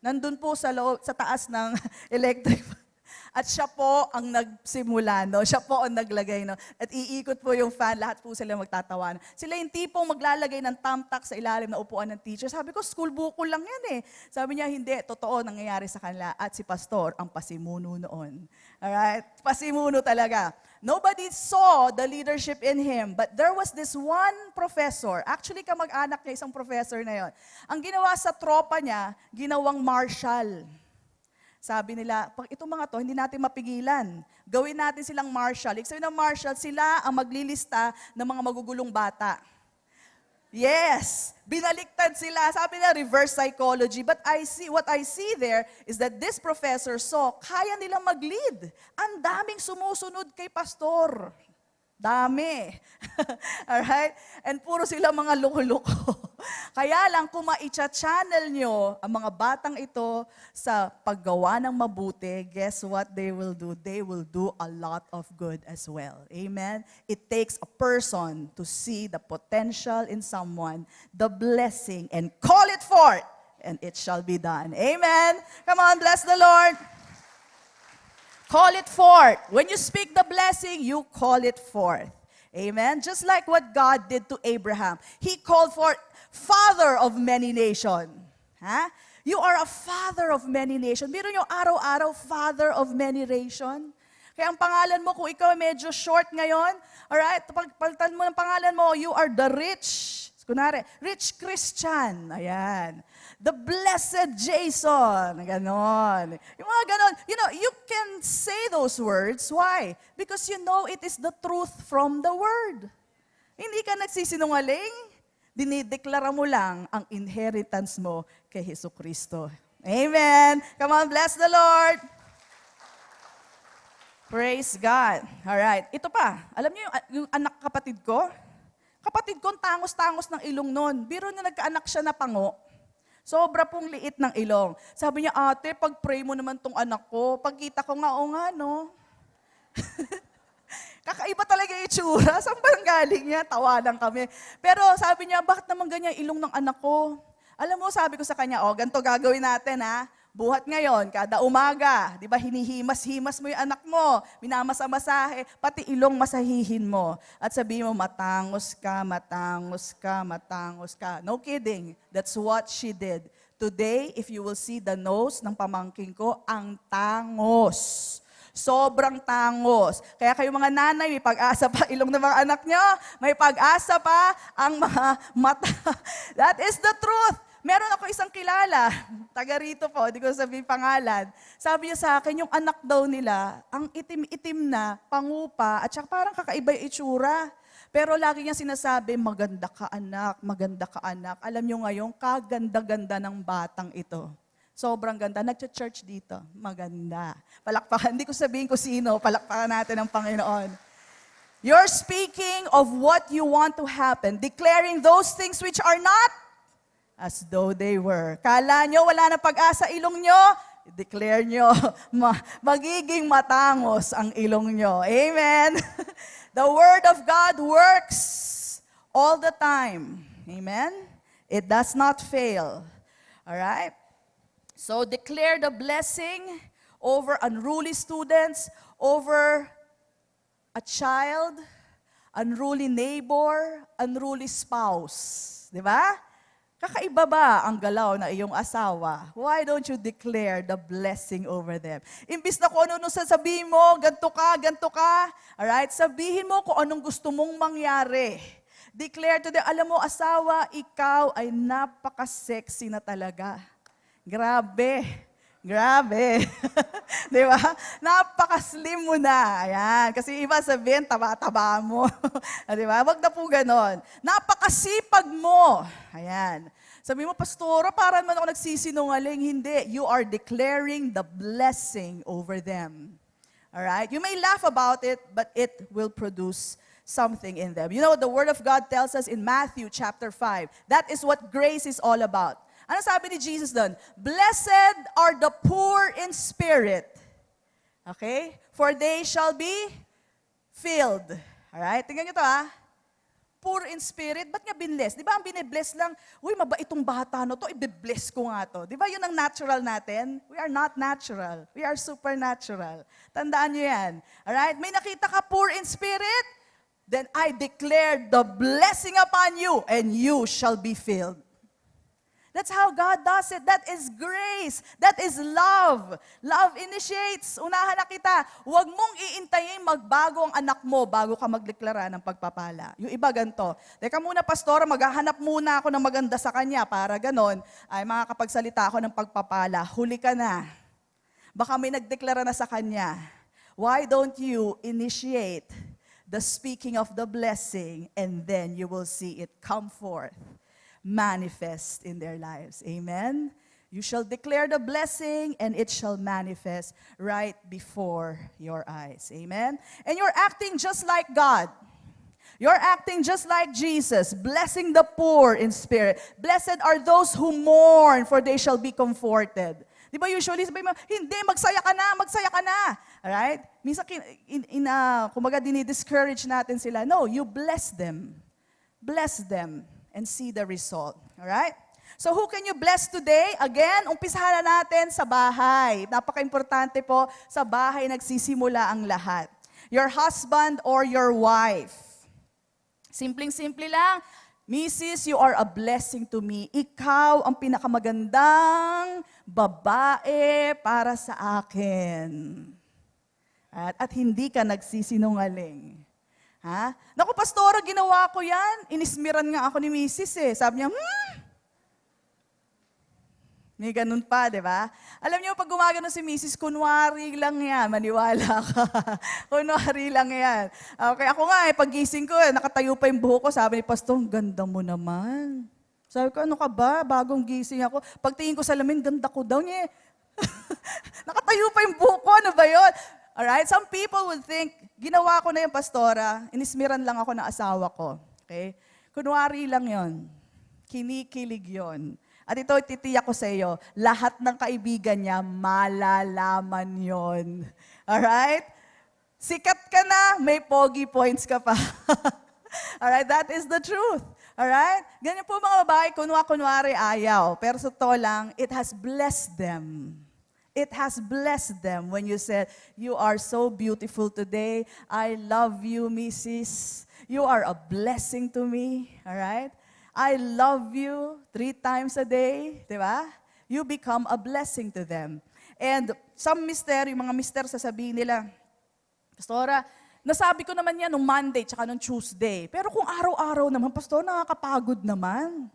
Nandun po sa taas ng electric fan. At siya po ang nagsimula, no? Siya po ang naglagay, no? At iikot po yung fan, lahat po sila magtatawanan. Sila yung tipong maglalagay ng thumbtack sa ilalim na upuan ng teacher. Sabi ko, school buko lang yan eh. Sabi niya, hindi, totoo nangyayari sa kanila. At si pastor, ang pasimuno noon. Alright? Pasimuno talaga. Nobody saw the leadership in him, but there was this one professor. Actually, kamag-anak niya, isang professor na yon. Ang ginawa sa tropa niya, ginawang marshal. Sabi nila, pag itong mga to, hindi natin mapigilan. Gawin natin silang marshal. Ibig sabihin ng marshal, sila ang maglilista ng mga magugulong bata. Yes! Binaliktad sila. Sabi nila, reverse psychology. But what I see there is that this professor saw, kaya nilang mag-lead. Ang daming sumusunod kay pastor. Dami. Alright? And puro sila mga loko-loko. Kaya lang, kung ma-channel nyo ang mga batang ito sa paggawa ng mabuti, guess what they will do? They will do a lot of good as well. Amen? It takes a person to see the potential in someone, the blessing, and call it forth, and it shall be done. Amen? Come on, bless the Lord. Call it forth. When you speak the blessing, you call it forth. Amen? Just like what God did to Abraham. He called forth father of many nations. Ha? You are a father of many nations. Biro nyo araw-araw, father of many nations. Kaya ang pangalan mo, kung ikaw medyo short ngayon, alright, pagpalitan mo ng pangalan mo, you are the rich. Kunwari, rich Christian. Ayan. The blessed Jason. Ganon. Yung mga ganon. You can say those words. Why? Because you know it is the truth from the word. Hindi ka nagsisinungaling. Dinideklara mo lang ang inheritance mo kay Jesucristo. Amen. Come on, bless the Lord. Praise God. Alright. Ito pa. Alam niyo yung anak kapatid ko? Kapatid ko, tangos-tangos ng ilong nun. Biro niya nagkaanak siya na pango. Sobra pong liit ng ilong. Sabi niya, ate, pag-pray mo naman tong anak ko. Pagkita ko nga, o nga, no? Kakaiba talaga yung itsura. Saan ba galing niya? Tawa lang kami. Pero sabi niya, bakit naman ganyan ilong ng anak ko? Alam mo, sabi ko sa kanya, ganito gagawin natin, ha? Buhat ngayon, kada umaga, di ba, hinihimas-himas mo yung anak mo, minamasa-masahe, pati ilong masahihin mo. At sabihin mo, matangos ka, matangos ka, matangos ka. No kidding, that's what she did. Today, if you will see the nose ng pamangking ko, ang tangos. Sobrang tangos. Kaya kayo mga nanay, may pag-asa pa ilong ng mga anak nyo, may pag-asa pa ang mga mata. That is the truth. Meron ako isang kilala, taga rito po, di ko sabihin pangalan. Sabi niya sa akin, yung anak daw nila, ang itim-itim na, pangupa, at saka parang kakaiba yung itsura. Pero lagi niya sinasabi, maganda ka anak, maganda ka anak. Alam niyo ngayon, kaganda-ganda ng batang ito. Sobrang ganda. Nag-church dito. Maganda. Palakpakan. Hindi ko sabihin ko sino. Palakpakan natin ang Panginoon. You're speaking of what you want to happen. Declaring those things which are not as though they were. Kala nyo wala na pag-asa ilong nyo? Declare nyo. Magiging matangos ang ilong nyo. Amen? The Word of God works all the time. Amen? It does not fail. All right? So declare the blessing over unruly students, over a child, unruly neighbor, unruly spouse. Di ba? Kakaiba ba ang galaw na iyong asawa? Why don't you declare the blessing over them? Imbis na kung ano sasabihin mo, ganto ka, alright? Sabihin mo kung anong gusto mong mangyari. Declare to them, alam mo asawa, ikaw ay napaka-sexy na talaga. Grabe. Di ba? Napaka-slim mo na. Ayan. Kasi iba sabihin, taba-taba mo. Di ba? Wag na po ganon. Napakasipag mo. Ayan. Sabi mo, Pastora, parang man ako nagsisinungaling. Hindi. You are declaring the blessing over them. Alright? You may laugh about it, but it will produce something in them. You know, the Word of God tells us in Matthew chapter 5, that is what grace is all about. Ano sabi ni Jesus doon? Blessed are the poor in spirit. Okay? For they shall be filled. Alright? Tingnan nyo to Poor in spirit. Ba't nga binless? Di ba ang binibless lang, uy, mabait itong bata no to, ibibless ko nga to. Di ba yun ang natural natin? We are not natural. We are supernatural. Tandaan nyo yan. Alright? May nakita ka poor in spirit? Then I declare the blessing upon you and you shall be filled. That's how God does it. That is grace. That is love. Love initiates. Unahan na kita. Huwag mong iintayin magbago ang anak mo bago ka magdeklara ng pagpapala. Yung iba ganito. Teka muna, Pastora, maghahanap muna ako ng maganda sa kanya para ganon ay makakapagsalita ako ng pagpapala. Huli ka na. Baka may nagdeklara na sa kanya. Why don't you initiate the speaking of the blessing and then you will see it come forth. Manifest in their lives. Amen? You shall declare the blessing and it shall manifest right before your eyes. Amen? And you're acting just like God. You're acting just like Jesus, blessing the poor in spirit. Blessed are those who mourn, for they shall be comforted. Di ba usually, sabi mo, hindi, magsaya ka na. Alright? Minsan, kumaga dinidiscourage natin sila. No, you bless them. Bless them. And see the result. Alright? So who can you bless today? Again, umpisahan na natin sa bahay. Napaka-importante po, sa bahay nagsisimula ang lahat. Your husband or your wife. Simpleng-simple lang. Mrs., you are a blessing to me. Ikaw ang pinakamagandang babae para sa akin. At hindi ka nagsisinungaling. Ha? Naku, Pastora, ginawa ko yan. Inismiran nga ako ni Mrs. Sabi niya, May ganun pa, di ba? Alam niyo, pag gumagano si Mrs., kunwari lang yan. Maniwala ka. Kunwari lang yan. Okay, ako nga, pag-gising ko, nakatayo pa yung buhok ko. Sabi ni Pastor, ganda mo naman. Sabi ko, ano ka ba? Bagong gising ako. Pagtingin ko sa lamin, ganda ko daw niya. Nakatayo pa yung buhok ko. Ano ba yun? Alright? Some people would think, ginawa ko na yung Pastora, inismiran lang ako ng asawa ko. Okay? Kunwari lang yon. Kinikilig yon. At ito, titiyak ko sa iyo, lahat ng kaibigan niya, malalaman yon. Alright? Sikat ka na, may pogi points ka pa. Alright? That is the truth. Alright? Ganyan po mga babae, kunwari ayaw. Pero sa totoo lang, it has blessed them. It has blessed them when you said, you are so beautiful today. I love you, Mrs. You are a blessing to me. All right? I love you 3 times a day. Diba? You become a blessing to them. And some mister, yung mga mister sasabihin nila, Pastora, nasabi ko naman yan nung Monday tsaka nung Tuesday. Pero kung araw-araw naman, Pastor, nakakapagod naman.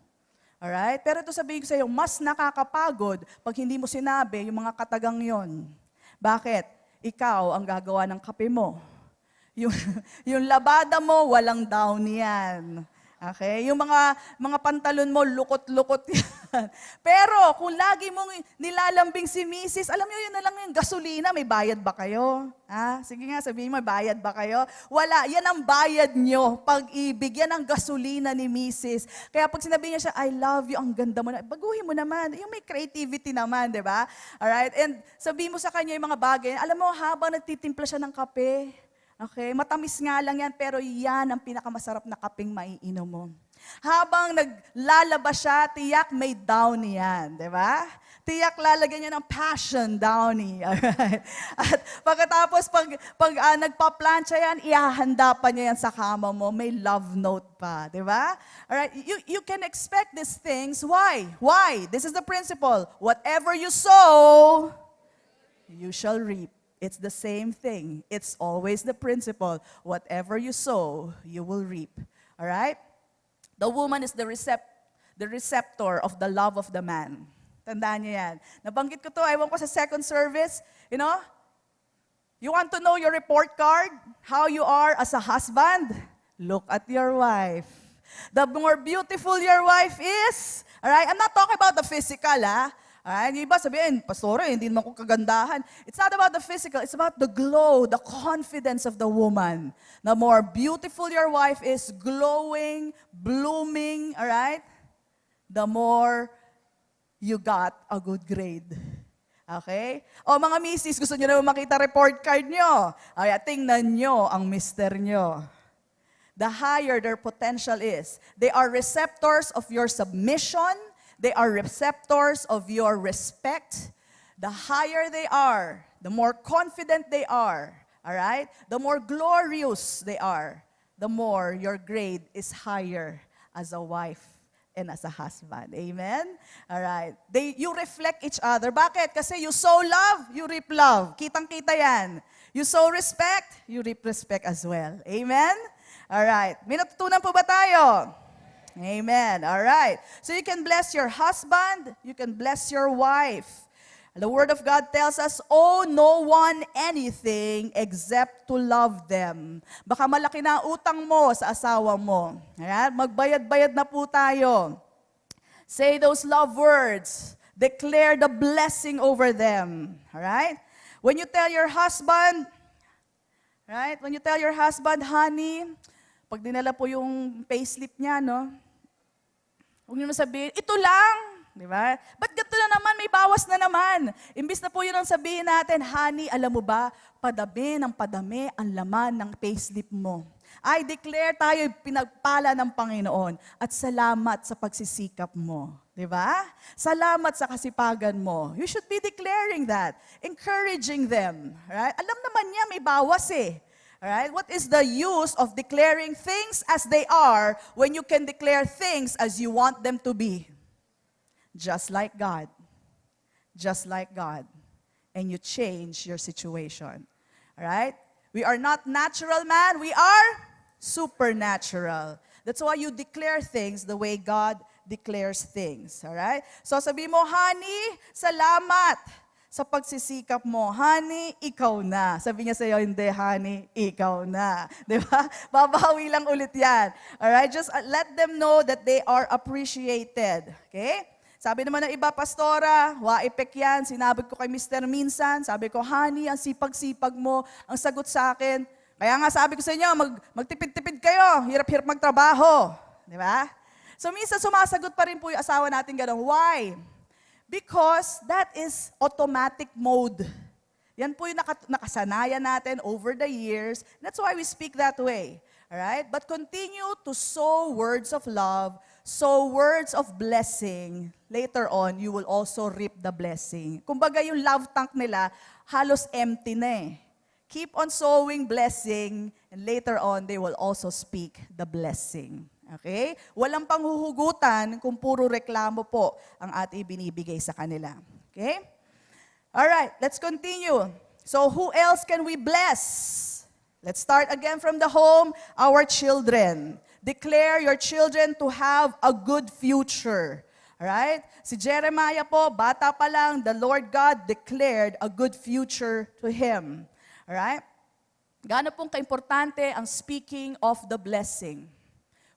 Alright? Pero ito sabihin ko sa iyo, mas nakakapagod pag hindi mo sinabi yung mga katagang yon. Bakit? Ikaw ang gagawa ng kape mo. Yung, yung labada mo, walang down yan. Okay? Yung mga pantalon mo, lukot-lukot yan. Pero kung lagi mong nilalambing si misis, alam niyo, yun na lang yung gasolina, may bayad ba kayo? Ha? Sige nga, sabihin mo, may bayad ba kayo? Wala, yan ang bayad nyo, pag-ibig, yan ang gasolina ni misis. Kaya pag sinabi niya siya, I love you, ang ganda mo na, baguhin mo naman, yung may creativity naman, di ba? Alright? And sabihin mo sa kanya yung mga bagay, alam mo, habang nagtitimpla siya ng kape, okay, matamis nga lang yan, pero yan ang pinakamasarap na kapeng maiinom mo. Habang naglalabas siya, tiyak may downy yan, di ba? Tiyak lalagyan niya ng passion downy. Alright? At pagkatapos, pag nagpa-plancha yan, ihahanda pa niya yan sa kama mo, may love note pa, di ba? Alright? You can expect these things. Why? Why? This is the principle. Whatever you sow, you shall reap. It's the same thing. It's always the principle. Whatever you sow, you will reap. All right? The woman is the receptor of the love of the man. Tandaan niyo yan. Nabanggit ko to, ewan ko sa second service. You know? You want to know your report card? How you are as a husband? Look at your wife. The more beautiful your wife is, all right? I'm not talking about the physical, ha? Yung iba sabihin, Pastor, hindi naman ko kagandahan. It's not about the physical, it's about the glow, the confidence of the woman. The more beautiful your wife is, glowing, blooming, all right? The more you got a good grade. Okay? O mga misis, gusto nyo naman makita report card nyo. Ay, tingnan nyo ang mister nyo. The higher their potential is, they are receptors of your submission. They are receptors of your respect. The higher they are, the more confident they are, all right? The more glorious they are, the more your grade is higher as a wife and as a husband. Amen? All right. You reflect each other. Bakit? Kasi you sow love, you reap love. Kitang-kita yan. You sow respect, you reap respect as well. Amen? All right. May natutunan po ba tayo? Amen. All right. So you can bless your husband, you can bless your wife. The Word of God tells us, owe no one anything except to love them. Baka malaki na utang mo sa asawa mo. Ayan? Magbayad-bayad na po tayo. Say those love words. Declare the blessing over them. All right? When you tell your husband, right? When you tell your husband, honey, pag dinala po yung payslip niya, no? Huwag niyo sabihin, ito lang. Di ba? Ba't gato na naman? May bawas na naman. Imbis na po yun ang sabihin natin, honey, alam mo ba, padami ng padami ang laman ng payslip mo. I declare tayo pinagpala ng Panginoon at salamat sa pagsisikap mo. Di ba? Salamat sa kasipagan mo. You should be declaring that. Encouraging them. Right? Alam naman niya, may bawas eh. Alright? What is the use of declaring things as they are when you can declare things as you want them to be? Just like God. Just like God. And you change your situation. Alright? We are not natural man, we are supernatural. That's why you declare things the way God declares things. Alright? So sabi mo, honey, salamat sa pagsisikap mo. Honey, ikaw na. Sabi niya sa'yo, hindi, honey, ikaw na. Di ba? Babawi lang ulit yan. Alright? Just let them know that they are appreciated. Okay? Sabi naman ng iba, Pastora, waipek yan. Sinabi ko kay Mr. minsan, sabi ko, honey, ang sipag-sipag mo, ang sagot sa akin. Kaya nga sabi ko sa inyo, magtipid-tipid kayo, hirap-hirap magtrabaho. Di ba? So minsan sumasagot pa rin po yung asawa natin gano'n. Why? Because that is automatic mode. Yan po yung nakasanayan natin over the years. That's why we speak that way. Alright? But continue to sow words of love, sow words of blessing. Later on, you will also reap the blessing. Kumbaga yung love tank nila, halos empty na eh. Keep on sowing blessing, and later on, they will also speak the blessing. Okay? Walang panghuhugutan kung puro reklamo po ang ating binibigay sa kanila. Okay? Alright, let's continue. So who else can we bless? Let's start again from the home, our children. Declare your children to have a good future. Alright? Si Jeremiah po, bata pa lang, the Lord God declared a good future to him. Alright? gaano pong kaimportante ang speaking of the blessing.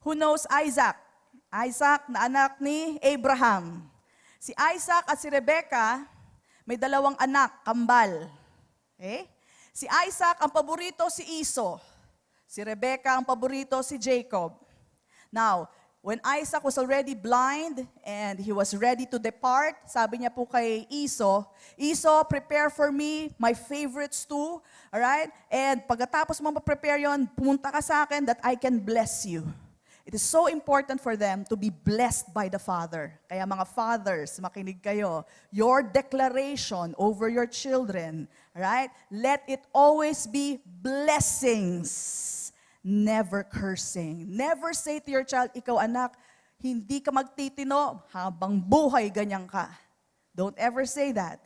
Who knows Isaac? Isaac na anak ni Abraham. Si Isaac at si Rebecca, may dalawang anak, kambal. Okay? Si Isaac, ang paborito si Esau. Si Rebecca, ang paborito si Jacob. Now, when Isaac was already blind and he was ready to depart, sabi niya po kay Esau, Esau, prepare for me my favorite stew, alright? And pagkatapos mo ma-prepare yon, pumunta ka sa akin that I can bless you. It is so important for them to be blessed by the Father. Kaya mga fathers, makinig kayo. Your declaration over your children, right? Let it always be blessings, never cursing. Never say to your child, ikaw anak, hindi ka magtitino habang buhay ganyan ka. Don't ever say that.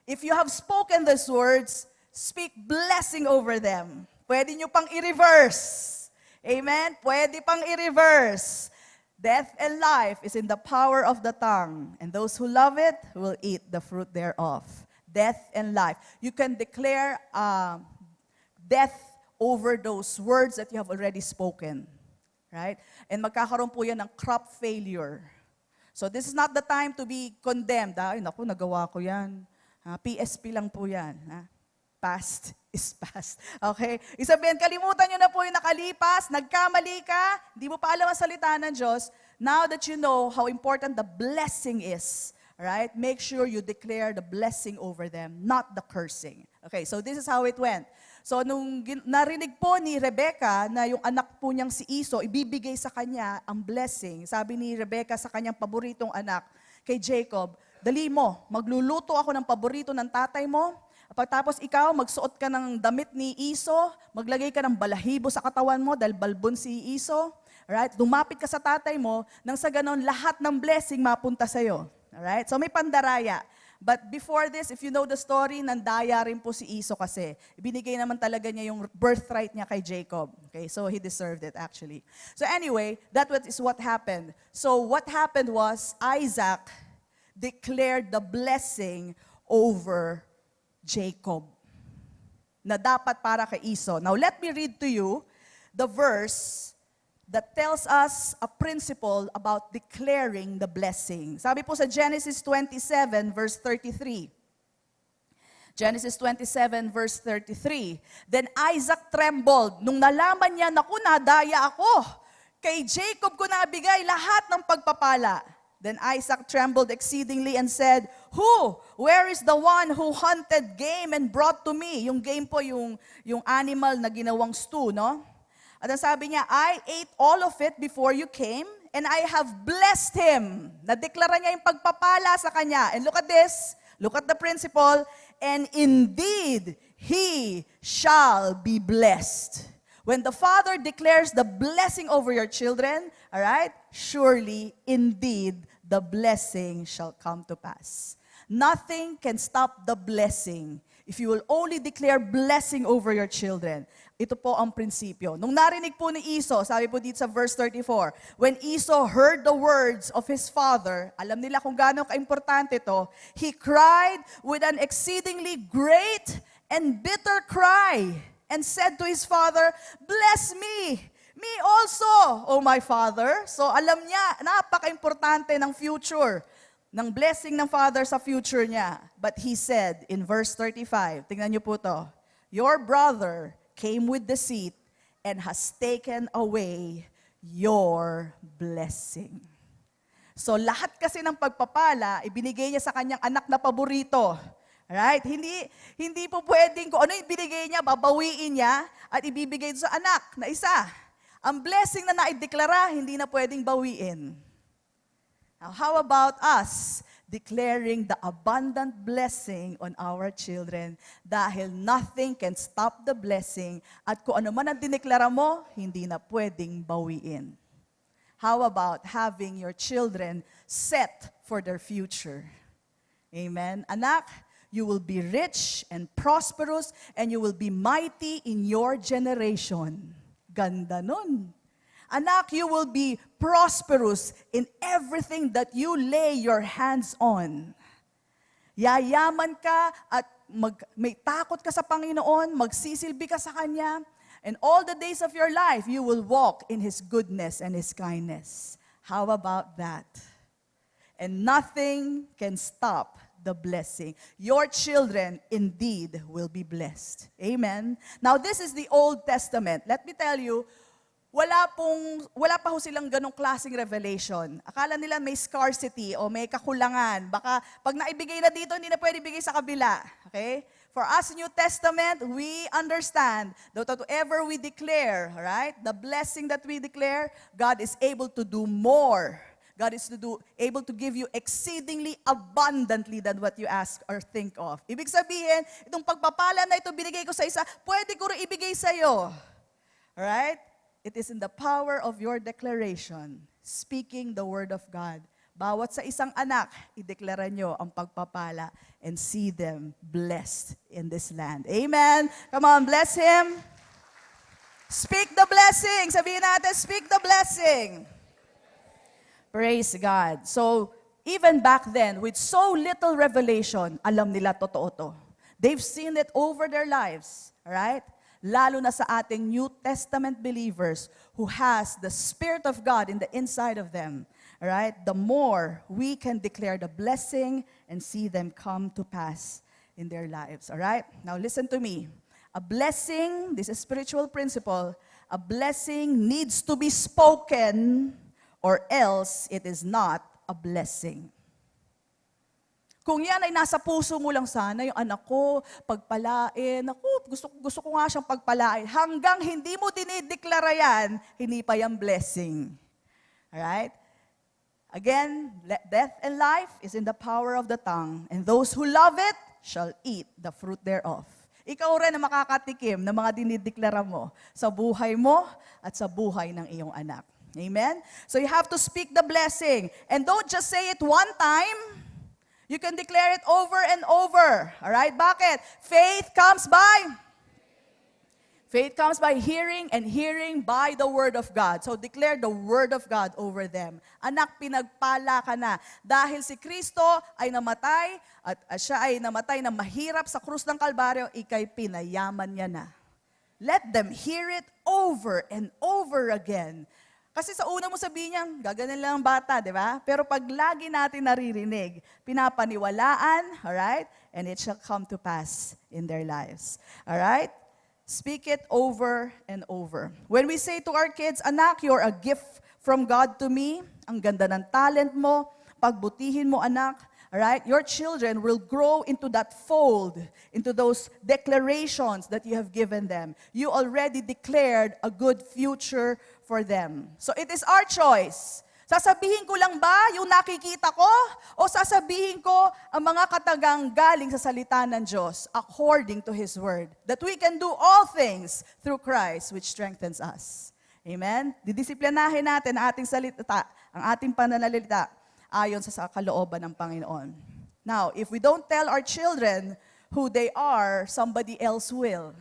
If you have spoken these words, speak blessing over them. Pwede nyo pang i-reverse. Amen? Pwede pang i-reverse. Death and life is in the power of the tongue, and those who love it will eat the fruit thereof. Death and life. You can declare death over those words that you have already spoken. Right? And magkakaroon po yan ng crop failure. So this is not the time to be condemned. Ay, naku, nagawa ko yan. PSP lang po yan. Past is past. Okay? Isabihin, kalimutan nyo na po yung nakalipas, nagkamali ka, hindi mo pa alam ang salita ng Diyos. Now that you know how important the blessing is, right? Make sure you declare the blessing over them, not the cursing. Okay, so this is how it went. So nung narinig po ni Rebecca na yung anak po niyang si Esau, ibibigay sa kanya ang blessing. Sabi ni Rebecca sa kanyang paboritong anak, kay Jacob, dali mo, magluluto ako ng paborito ng tatay mo. Pagtapos ikaw, magsuot ka ng damit ni Esau, maglagay ka ng balahibo sa katawan mo dahil balbon si Esau. Alright? Lumapit ka sa tatay mo, nang sa ganon, lahat ng blessing mapunta sa'yo. Alright? So may pandaraya. But before this, if you know the story, nandaya rin po si Esau kasi. Ibinigay naman talaga niya yung birthright niya kay Jacob. Okay? So he deserved it actually. So anyway, that is what happened. So what happened was, Isaac declared the blessing over Jacob, na dapat para kay Esau. Now, let me read to you the verse that tells us a principle about declaring the blessing. Sabi po sa Genesis 27, verse 33. Genesis 27, verse 33. Then Isaac trembled. Nung nalaman niya, naku, nadaya ako. Kay Jacob ko nabigay lahat ng pagpapala. Then Isaac trembled exceedingly and said, Who? Where is the one who hunted game and brought to me? Yung game po, yung animal na ginawang stew, no? At ang sabi niya, I ate all of it before you came, and I have blessed him. Nadeklara niya yung pagpapala sa kanya. And look at this. Look at the principle. And indeed, he shall be blessed. When the Father declares the blessing over your children, all right, surely, indeed, the blessing shall come to pass. Nothing can stop the blessing if you will only declare blessing over your children. Ito po ang prinsipyo. Nung narinig po ni Esau, sabi po dito sa verse 34, when Esau heard the words of his father, alam nila kung gaano ka-importante ito, he cried with an exceedingly great and bitter cry and said to his father, Bless me! Me also, oh my father. So alam niya, napaka-importante ng future, ng blessing ng Father sa future niya. But he said in verse 35, tingnan niyo po to, Your brother came with deceit and has taken away your blessing. So lahat kasi ng pagpapala, ibinigay niya sa kanyang anak na paborito. Right? Hindi po pwedeng kung ano yung binigay niya, babawiin niya at ibibigay sa anak na isa. Ang blessing na naideklara, hindi na pwedeng bawiin. Now, how about us declaring the abundant blessing on our children dahil nothing can stop the blessing at kung ano man ang dineklara mo, hindi na pwedeng bawiin. How about having your children set for their future? Amen. Anak, you will be rich and prosperous and you will be mighty in your generation. Ganda nun. Anak, you will be prosperous in everything that you lay your hands on. Yayaman ka at may takot ka sa Panginoon, magsisilbi ka sa Kanya, and all the days of your life, you will walk in His goodness and His kindness. How about that? And nothing can stop the blessing. Your children indeed will be blessed. Amen? Now, this is the Old Testament. Let me tell you, wala pa ho silang ganong klaseng revelation. Akala nila may scarcity o may kakulangan. Baka pag naibigay na dito, hindi na pwede ibigay sa kabila. Okay? For us, New Testament, we understand that whatever we declare, right? The blessing that we declare, God is able to do more. God is able to give you exceedingly abundantly than what you ask or think of. Ibig sabihin, itong pagpapala na ito binigay ko sa isa, pwede ko rin ibigay sa iyo. Alright? It is in the power of your declaration, speaking the word of God. Bawat sa isang anak, ideklara nyo ang pagpapala and see them blessed in this land. Amen? Come on, bless him. Speak the blessing. Sabihin natin, speak the blessing. Praise God. So, even back then, with so little revelation, alam nila totoo to. They've seen it over their lives, right? Lalo na sa ating New Testament believers who has the Spirit of God in the inside of them, right? The more we can declare the blessing and see them come to pass in their lives, all right? Now listen to me. A blessing, this is spiritual principle, a blessing needs to be spoken or else it is not a blessing. Kung yan ay nasa puso mo lang sana, yung anak ko, pagpalain, gusto ko nga siyang pagpalain. Hanggang hindi mo dinideklara yan, hindi pa yan blessing. Alright? Again, death and life is in the power of the tongue, and those who love it shall eat the fruit thereof. Ikaw rin ang makakatikim ng mga dinideklara mo sa buhay mo at sa buhay ng iyong anak. Amen? So you have to speak the blessing. And don't just say it one time. You can declare it over and over. All right? Bakit? Faith comes by hearing, and hearing by the Word of God. So declare the Word of God over them. Anak, pinagpala ka na. Dahil si Kristo ay namatay, at siya ay namatay na mahirap sa krus ng Kalbaryo, ikay pinayaman niya na. Let them hear it over and over again. Kasi sa una mo sabihin niya, gaganin lang ang bata, di ba? Pero pag lagi natin naririnig, pinapaniwalaan, alright? And it shall come to pass in their lives. Alright? Speak it over and over. When we say to our kids, anak, you're a gift from God to me. Ang ganda ng talent mo. Pagbutihin mo, anak. Alright? Your children will grow into that fold, into those declarations that you have given them. You already declared a good future for them. So it is our choice. Sasabihin ko lang ba yung nakikita ko? O sasabihin ko ang mga katagang galing sa salita ng Diyos according to His Word? That we can do all things through Christ which strengthens us. Amen? Didisiplinahin natin ang ating salita, ang ating pananalita ayon sa kalooban ng Panginoon. Now, if we don't tell our children who they are, somebody else will.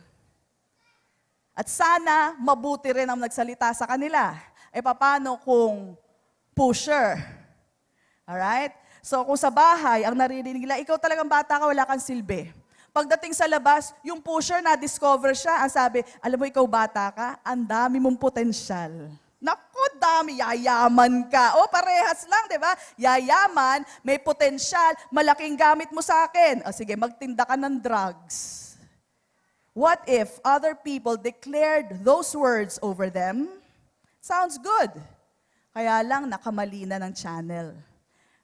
At sana, mabuti rin ang nagsalita sa kanila. E paano kung pusher? Alright? So kung sa bahay, ang naririnig nila, ikaw talagang bata ka, wala kang silbi. Pagdating sa labas, yung pusher na-discover siya, ang sabi, alam mo ikaw bata ka, ang dami mong potensyal. Naku, dami, yayaman ka. O, parehas lang, di ba? Yayaman, may potensyal, malaking gamit mo sa akin. O sige, magtinda ka ng drugs. What if other people declared those words over them? Sounds good. Kaya lang, nakamali na ng channel.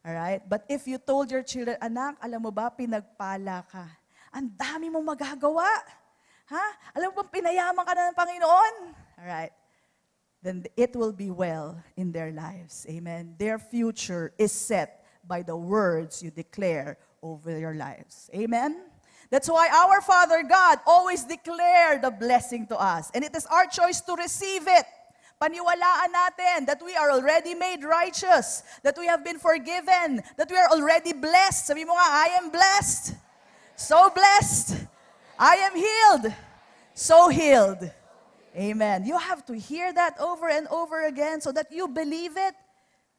Alright? But if you told your children, anak, alam mo ba, pinagpala ka. Ang dami mong magagawa. Ha? Alam mo bang pinayaman ka na ng Panginoon? Alright. Then it will be well in their lives. Amen. Their future is set by the words you declare over your lives. Amen. That's why our Father God always declared the blessing to us. And it is our choice to receive it. Paniwalaan natin that we are already made righteous, that we have been forgiven, that we are already blessed. Sabi mo nga, I am blessed. So blessed. I am healed. So healed. Amen. You have to hear that over and over again so that you believe it,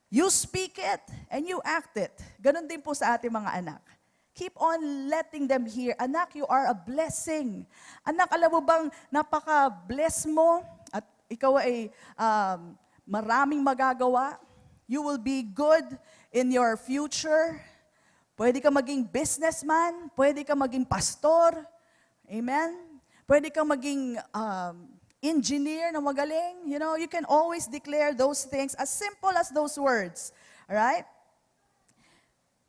you speak it, and you act it. Ganon din po sa ating mga anak. Keep on letting them hear, anak, you are a blessing. Anak, alam mo bang napaka-bless mo at ikaw ay maraming magagawa. You will be good in your future. Pwede ka maging businessman, pwede ka maging pastor. Amen? Pwede ka maging engineer na magaling. You know, you can always declare those things as simple as those words. All right?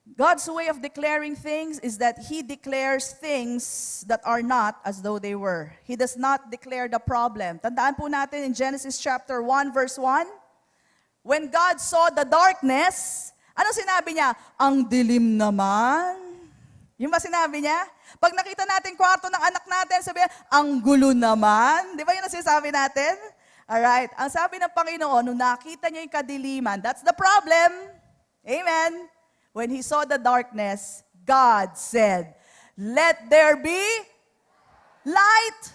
God's way of declaring things is that He declares things that are not as though they were. He does not declare the problem. Tandaan po natin in Genesis chapter 1 verse 1, when God saw the darkness, ano sinabi niya? Ang dilim naman. Yung ba sinabi niya? Pag nakita natin kwarto ng anak natin, sabi niya, ang gulo naman. Di ba yun ang sinasabi natin? Alright. Ang sabi ng Panginoon, nung nakita niya yung kadiliman, that's the problem. Amen. When He saw the darkness, God said, let there be light.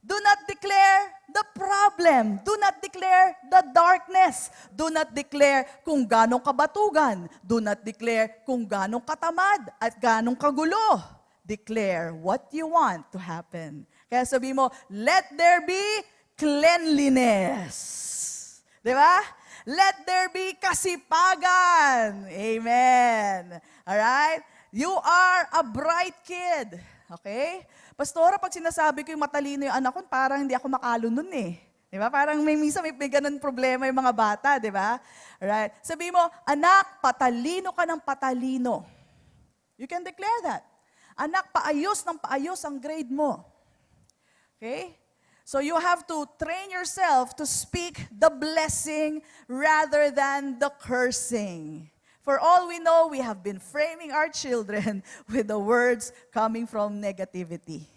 Do not declare the problem. Do not declare the darkness. Do not declare kung ganong kabatugan. Do not declare kung ganong katamad at ganong kagulo. Declare what you want to happen. Kaya sabi mo, let there be cleanliness. Di ba? Let there be kasipagan. Amen. Alright? You are a bright kid. Okay? Pastora, pag sinasabi ko yung matalino yung anak ko, parang hindi ako makalo nun eh. Di ba? Parang minsan may ganun problema yung mga bata, di ba? Alright? Sabi mo, anak, patalino ka ng patalino. You can declare that. Anak, paayos ng paayos ang grade mo. Okay? So you have to train yourself to speak the blessing rather than the cursing. For all we know, we have been framing our children with the words coming from negativity.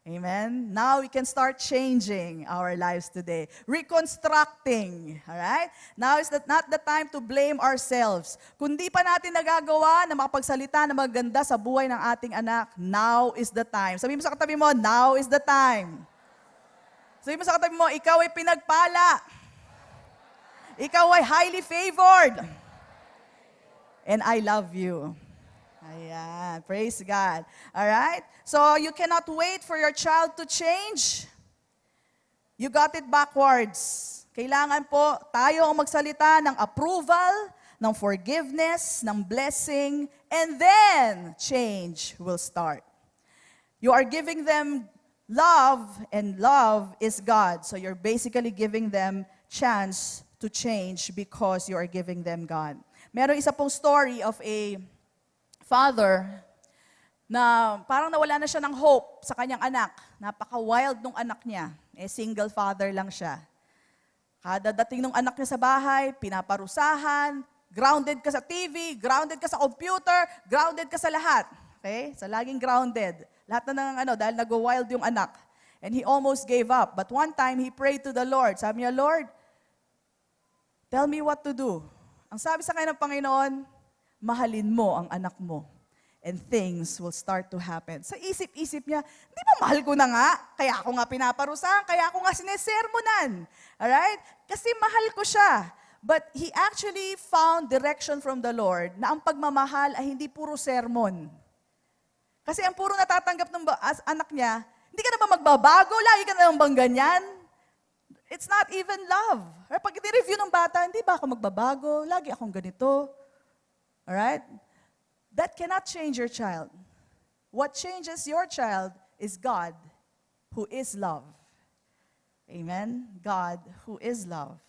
Amen? Now we can start changing our lives today. Reconstructing. Alright? Now is not the time to blame ourselves. Kung di pa natin nagagawa na makapagsalita na maganda sa buhay ng ating anak, now is the time. Sabi mo sa katabi mo, now is the time. Sabi mo sa katabi mo, ikaw ay pinagpala. Ikaw ay highly favored. And I love you. Ayan. Praise God. Alright? So, you cannot wait for your child to change. You got it backwards. Kailangan po tayo ang magsalita ng approval, ng forgiveness, ng blessing, and then change will start. You are giving them love, and love is God. So you're basically giving them chance to change because you are giving them God. Meron isa pong story of a father na parang nawala na siya ng hope sa kanyang anak. Napaka-wild nung anak niya. Single father lang siya. Kada dating nung anak niya sa bahay, pinaparusahan, grounded ka sa TV, grounded ka sa computer, grounded ka sa lahat. Okay? So laging grounded. Lahat na ng dahil nag-wild yung anak. And he almost gave up. But one time, he prayed to the Lord. Sabi niya, Lord, tell me what to do. Ang sabi sa kanya ng Panginoon, mahalin mo ang anak mo. And things will start to happen. Sa isip-isip niya, di ba mahal ko na nga? Kaya ako nga pinaparusahan, kaya ako nga sinesermonan. Alright? Kasi mahal ko siya. But he actually found direction from the Lord na ang pagmamahal ay hindi puro sermon. Kasi ang puro natatanggap ng anak niya, hindi ka na ba magbabago? Lagi ka na lang bang ganyan? It's not even love. Or pag i-review ng bata, hindi ba ako magbabago? Lagi akong ganito. Alright? That cannot change your child. What changes your child is God, who is love. Amen? God, who is love.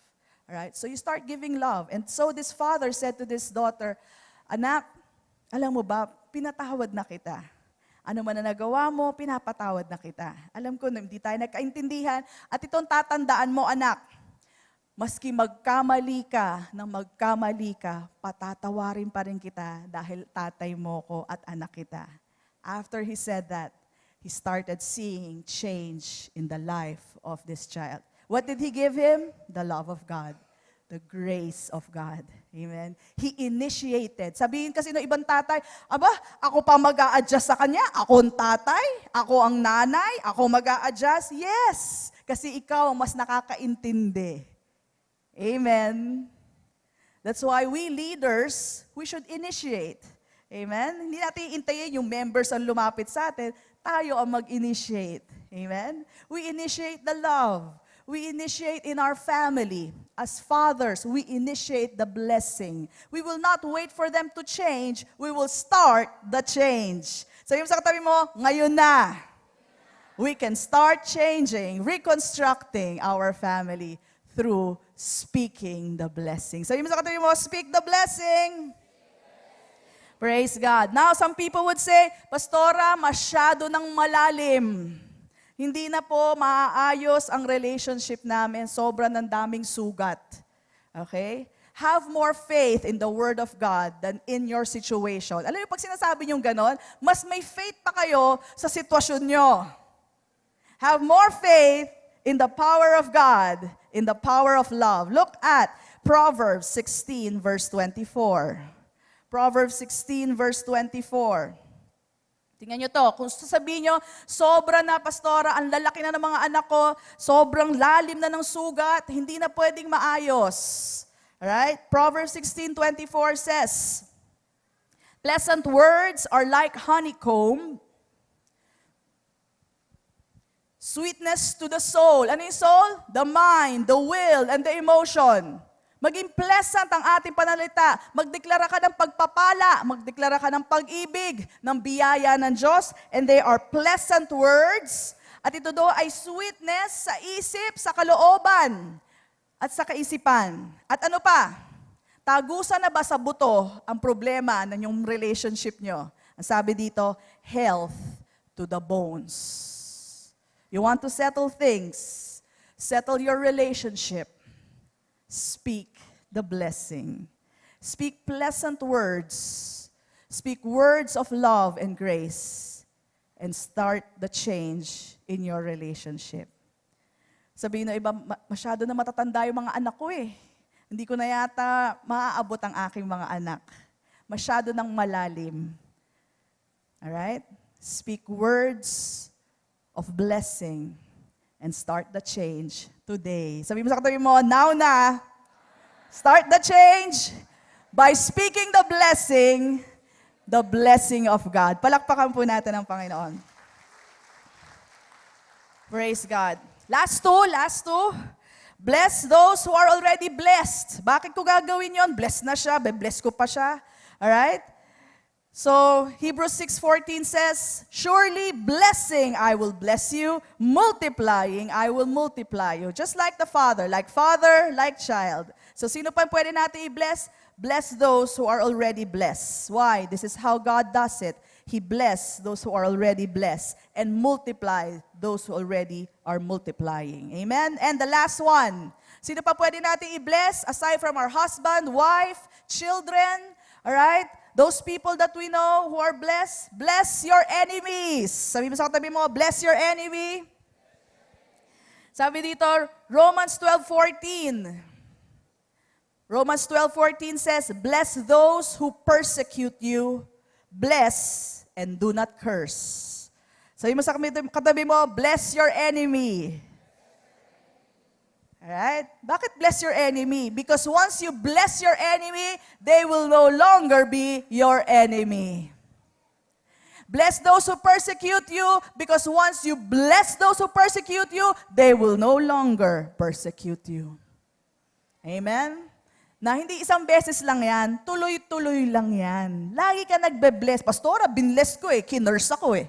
Alright? So you start giving love. And so this father said to this daughter, anak, alam mo ba, pinatawad na kita. Ano man na nagawa mo, pinapatawad na kita. Alam ko na hindi tayo nagkaintindihan. At itong tatandaan mo, anak, maski magkamali ka, patatawarin pa rin kita dahil tatay mo ko at anak kita. After he said that, he started seeing change in the life of this child. What did he give him? The love of God. The grace of God. Amen. He initiated. Sabihin kasi ng ibang tatay, aba, ako pa mag-a-adjust sa kanya? Ako ang tatay? Ako ang nanay? Ako mag-a-adjust? Yes! Kasi ikaw ang mas nakakaintindi. Amen. That's why we leaders, we should initiate. Amen? Hindi natin iintayin yung members ang lumapit sa atin. Tayo ang mag-initiate. Amen? We initiate the love. We initiate in our family. As fathers, we initiate the blessing. We will not wait for them to change. We will start the change. Sabi mo sa katabi mo, ngayon na. We can start changing, reconstructing our family through speaking the blessing. Sabi mo sa katabi mo, speak the blessing. Praise God. Now, some people would say, Pastora, masyado ng malalim. Hindi na po maaayos ang relationship namin. Sobra ng daming sugat. Okay? Have more faith in the Word of God than in your situation. Alam niyo, pag sinasabi niyong ganon, mas may faith pa kayo sa sitwasyon niyo. Have more faith in the power of God, in the power of love. Look at Proverbs 16, verse 24. Proverbs 16, verse 24. Tingnan nyo to. Kung sasabihin nyo, sobra na, Pastora, ang lalaki na ng mga anak ko, sobrang lalim na ng sugat, hindi na pwedeng maayos. Alright? Proverbs 16:24 says, pleasant words are like honeycomb, sweetness to the soul. Ano yung soul? The mind, the will, and the emotion. Maging pleasant ang ating panalita. Magdeklara ka ng pagpapala, magdeklara ka ng pag-ibig, ng biyaya ng Diyos, and they are pleasant words. At ito daw ay sweetness sa isip, sa kalooban, at sa kaisipan. At ano pa? Tagusan na ba sa buto ang problema ng yung relationship nyo? Ang sabi dito, health to the bones. You want to settle things, settle your relationship, speak the blessing. Speak pleasant words. Speak words of love and grace. And start the change in your relationship. Sabihin ng iba, masyado na matatanda yung mga anak ko eh. Hindi ko na yata maaabot ang aking mga anak. Masyado nang malalim. Alright? Speak words of blessing and start the change today. Sabi mo sa katabi mo, now na, start the change by speaking the blessing of God. Palakpakan po natin ang Panginoon. Praise God. Last two. Bless those who are already blessed. Bakit ko gagawin yon? Blessed na siya, bless ko pa siya. Alright? So, Hebrews 6:14 says, surely blessing I will bless you, multiplying I will multiply you. Just like the Father, like child. So, sino pa pwede natin i-bless? Bless those who are already blessed. Why? This is how God does it. He bless those who are already blessed and multiply those who already are multiplying. Amen? And the last one, sino pa pwede natin i-bless aside from our husband, wife, children, alright? Those people that we know who are blessed, bless your enemies. Sabi mo sa katabi mo, bless your enemy. Sabi dito, Romans 12:14. Romans 12:14 says, bless those who persecute you, bless and do not curse. Sabi mo sa katabi mo, bless your enemy. Alright? Bakit bless your enemy? Because once you bless your enemy, they will no longer be your enemy. Bless those who persecute you, because once you bless those who persecute you, they will no longer persecute you. Amen? Na hindi isang beses lang yan, tuloy-tuloy lang yan. Lagi ka nagbe-bless. Pastora, binless ko kinurse ako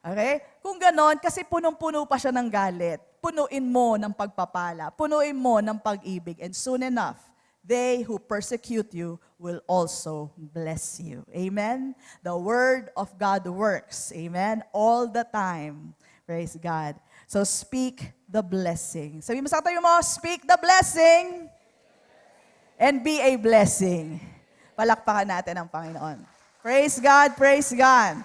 Okay? Kung ganon, kasi punong-puno pa siya ng galit. Punuin mo ng pagpapala. Punuin mo ng pag-ibig. And soon enough, they who persecute you will also bless you. Amen? The word of God works. Amen? All the time. Praise God. So speak the blessing. Sabi mo sa tayo mo, speak the blessing and be a blessing. Palakpakan natin ang Panginoon. Praise God, praise God.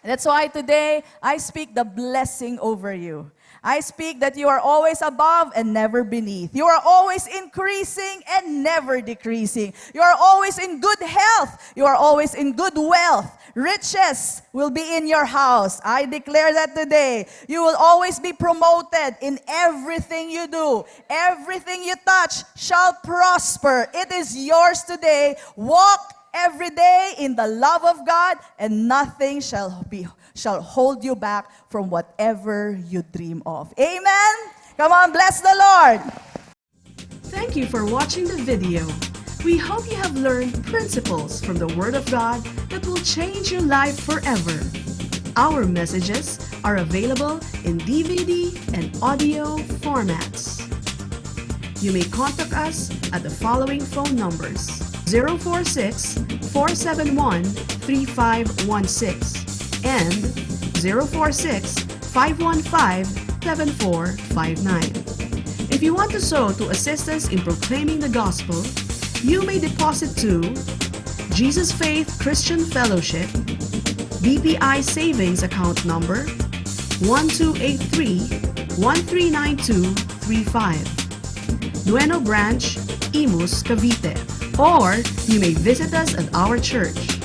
That's why today, I speak the blessing over you. I speak that you are always above and never beneath. You are always increasing and never decreasing. You are always in good health. You are always in good wealth. Riches will be in your house. I declare that today. You will always be promoted in everything you do. Everything you touch shall prosper. It is yours today. Walk every day in the love of God, and nothing shall hold you back from whatever you dream of. Amen? Come on, bless the Lord. Thank you for watching the video. We hope you have learned principles from the Word of God that will change your life forever. Our messages are available in DVD and audio formats. You may contact us at the following phone numbers: 046-471-3516 and 046-515-7459. If you want to sow to assist us in proclaiming the gospel, you may deposit to Jesus Faith Christian Fellowship, BPI Savings Account Number 1283-139235, Nueno Branch, Imus, Cavite. Or you may visit us at our church,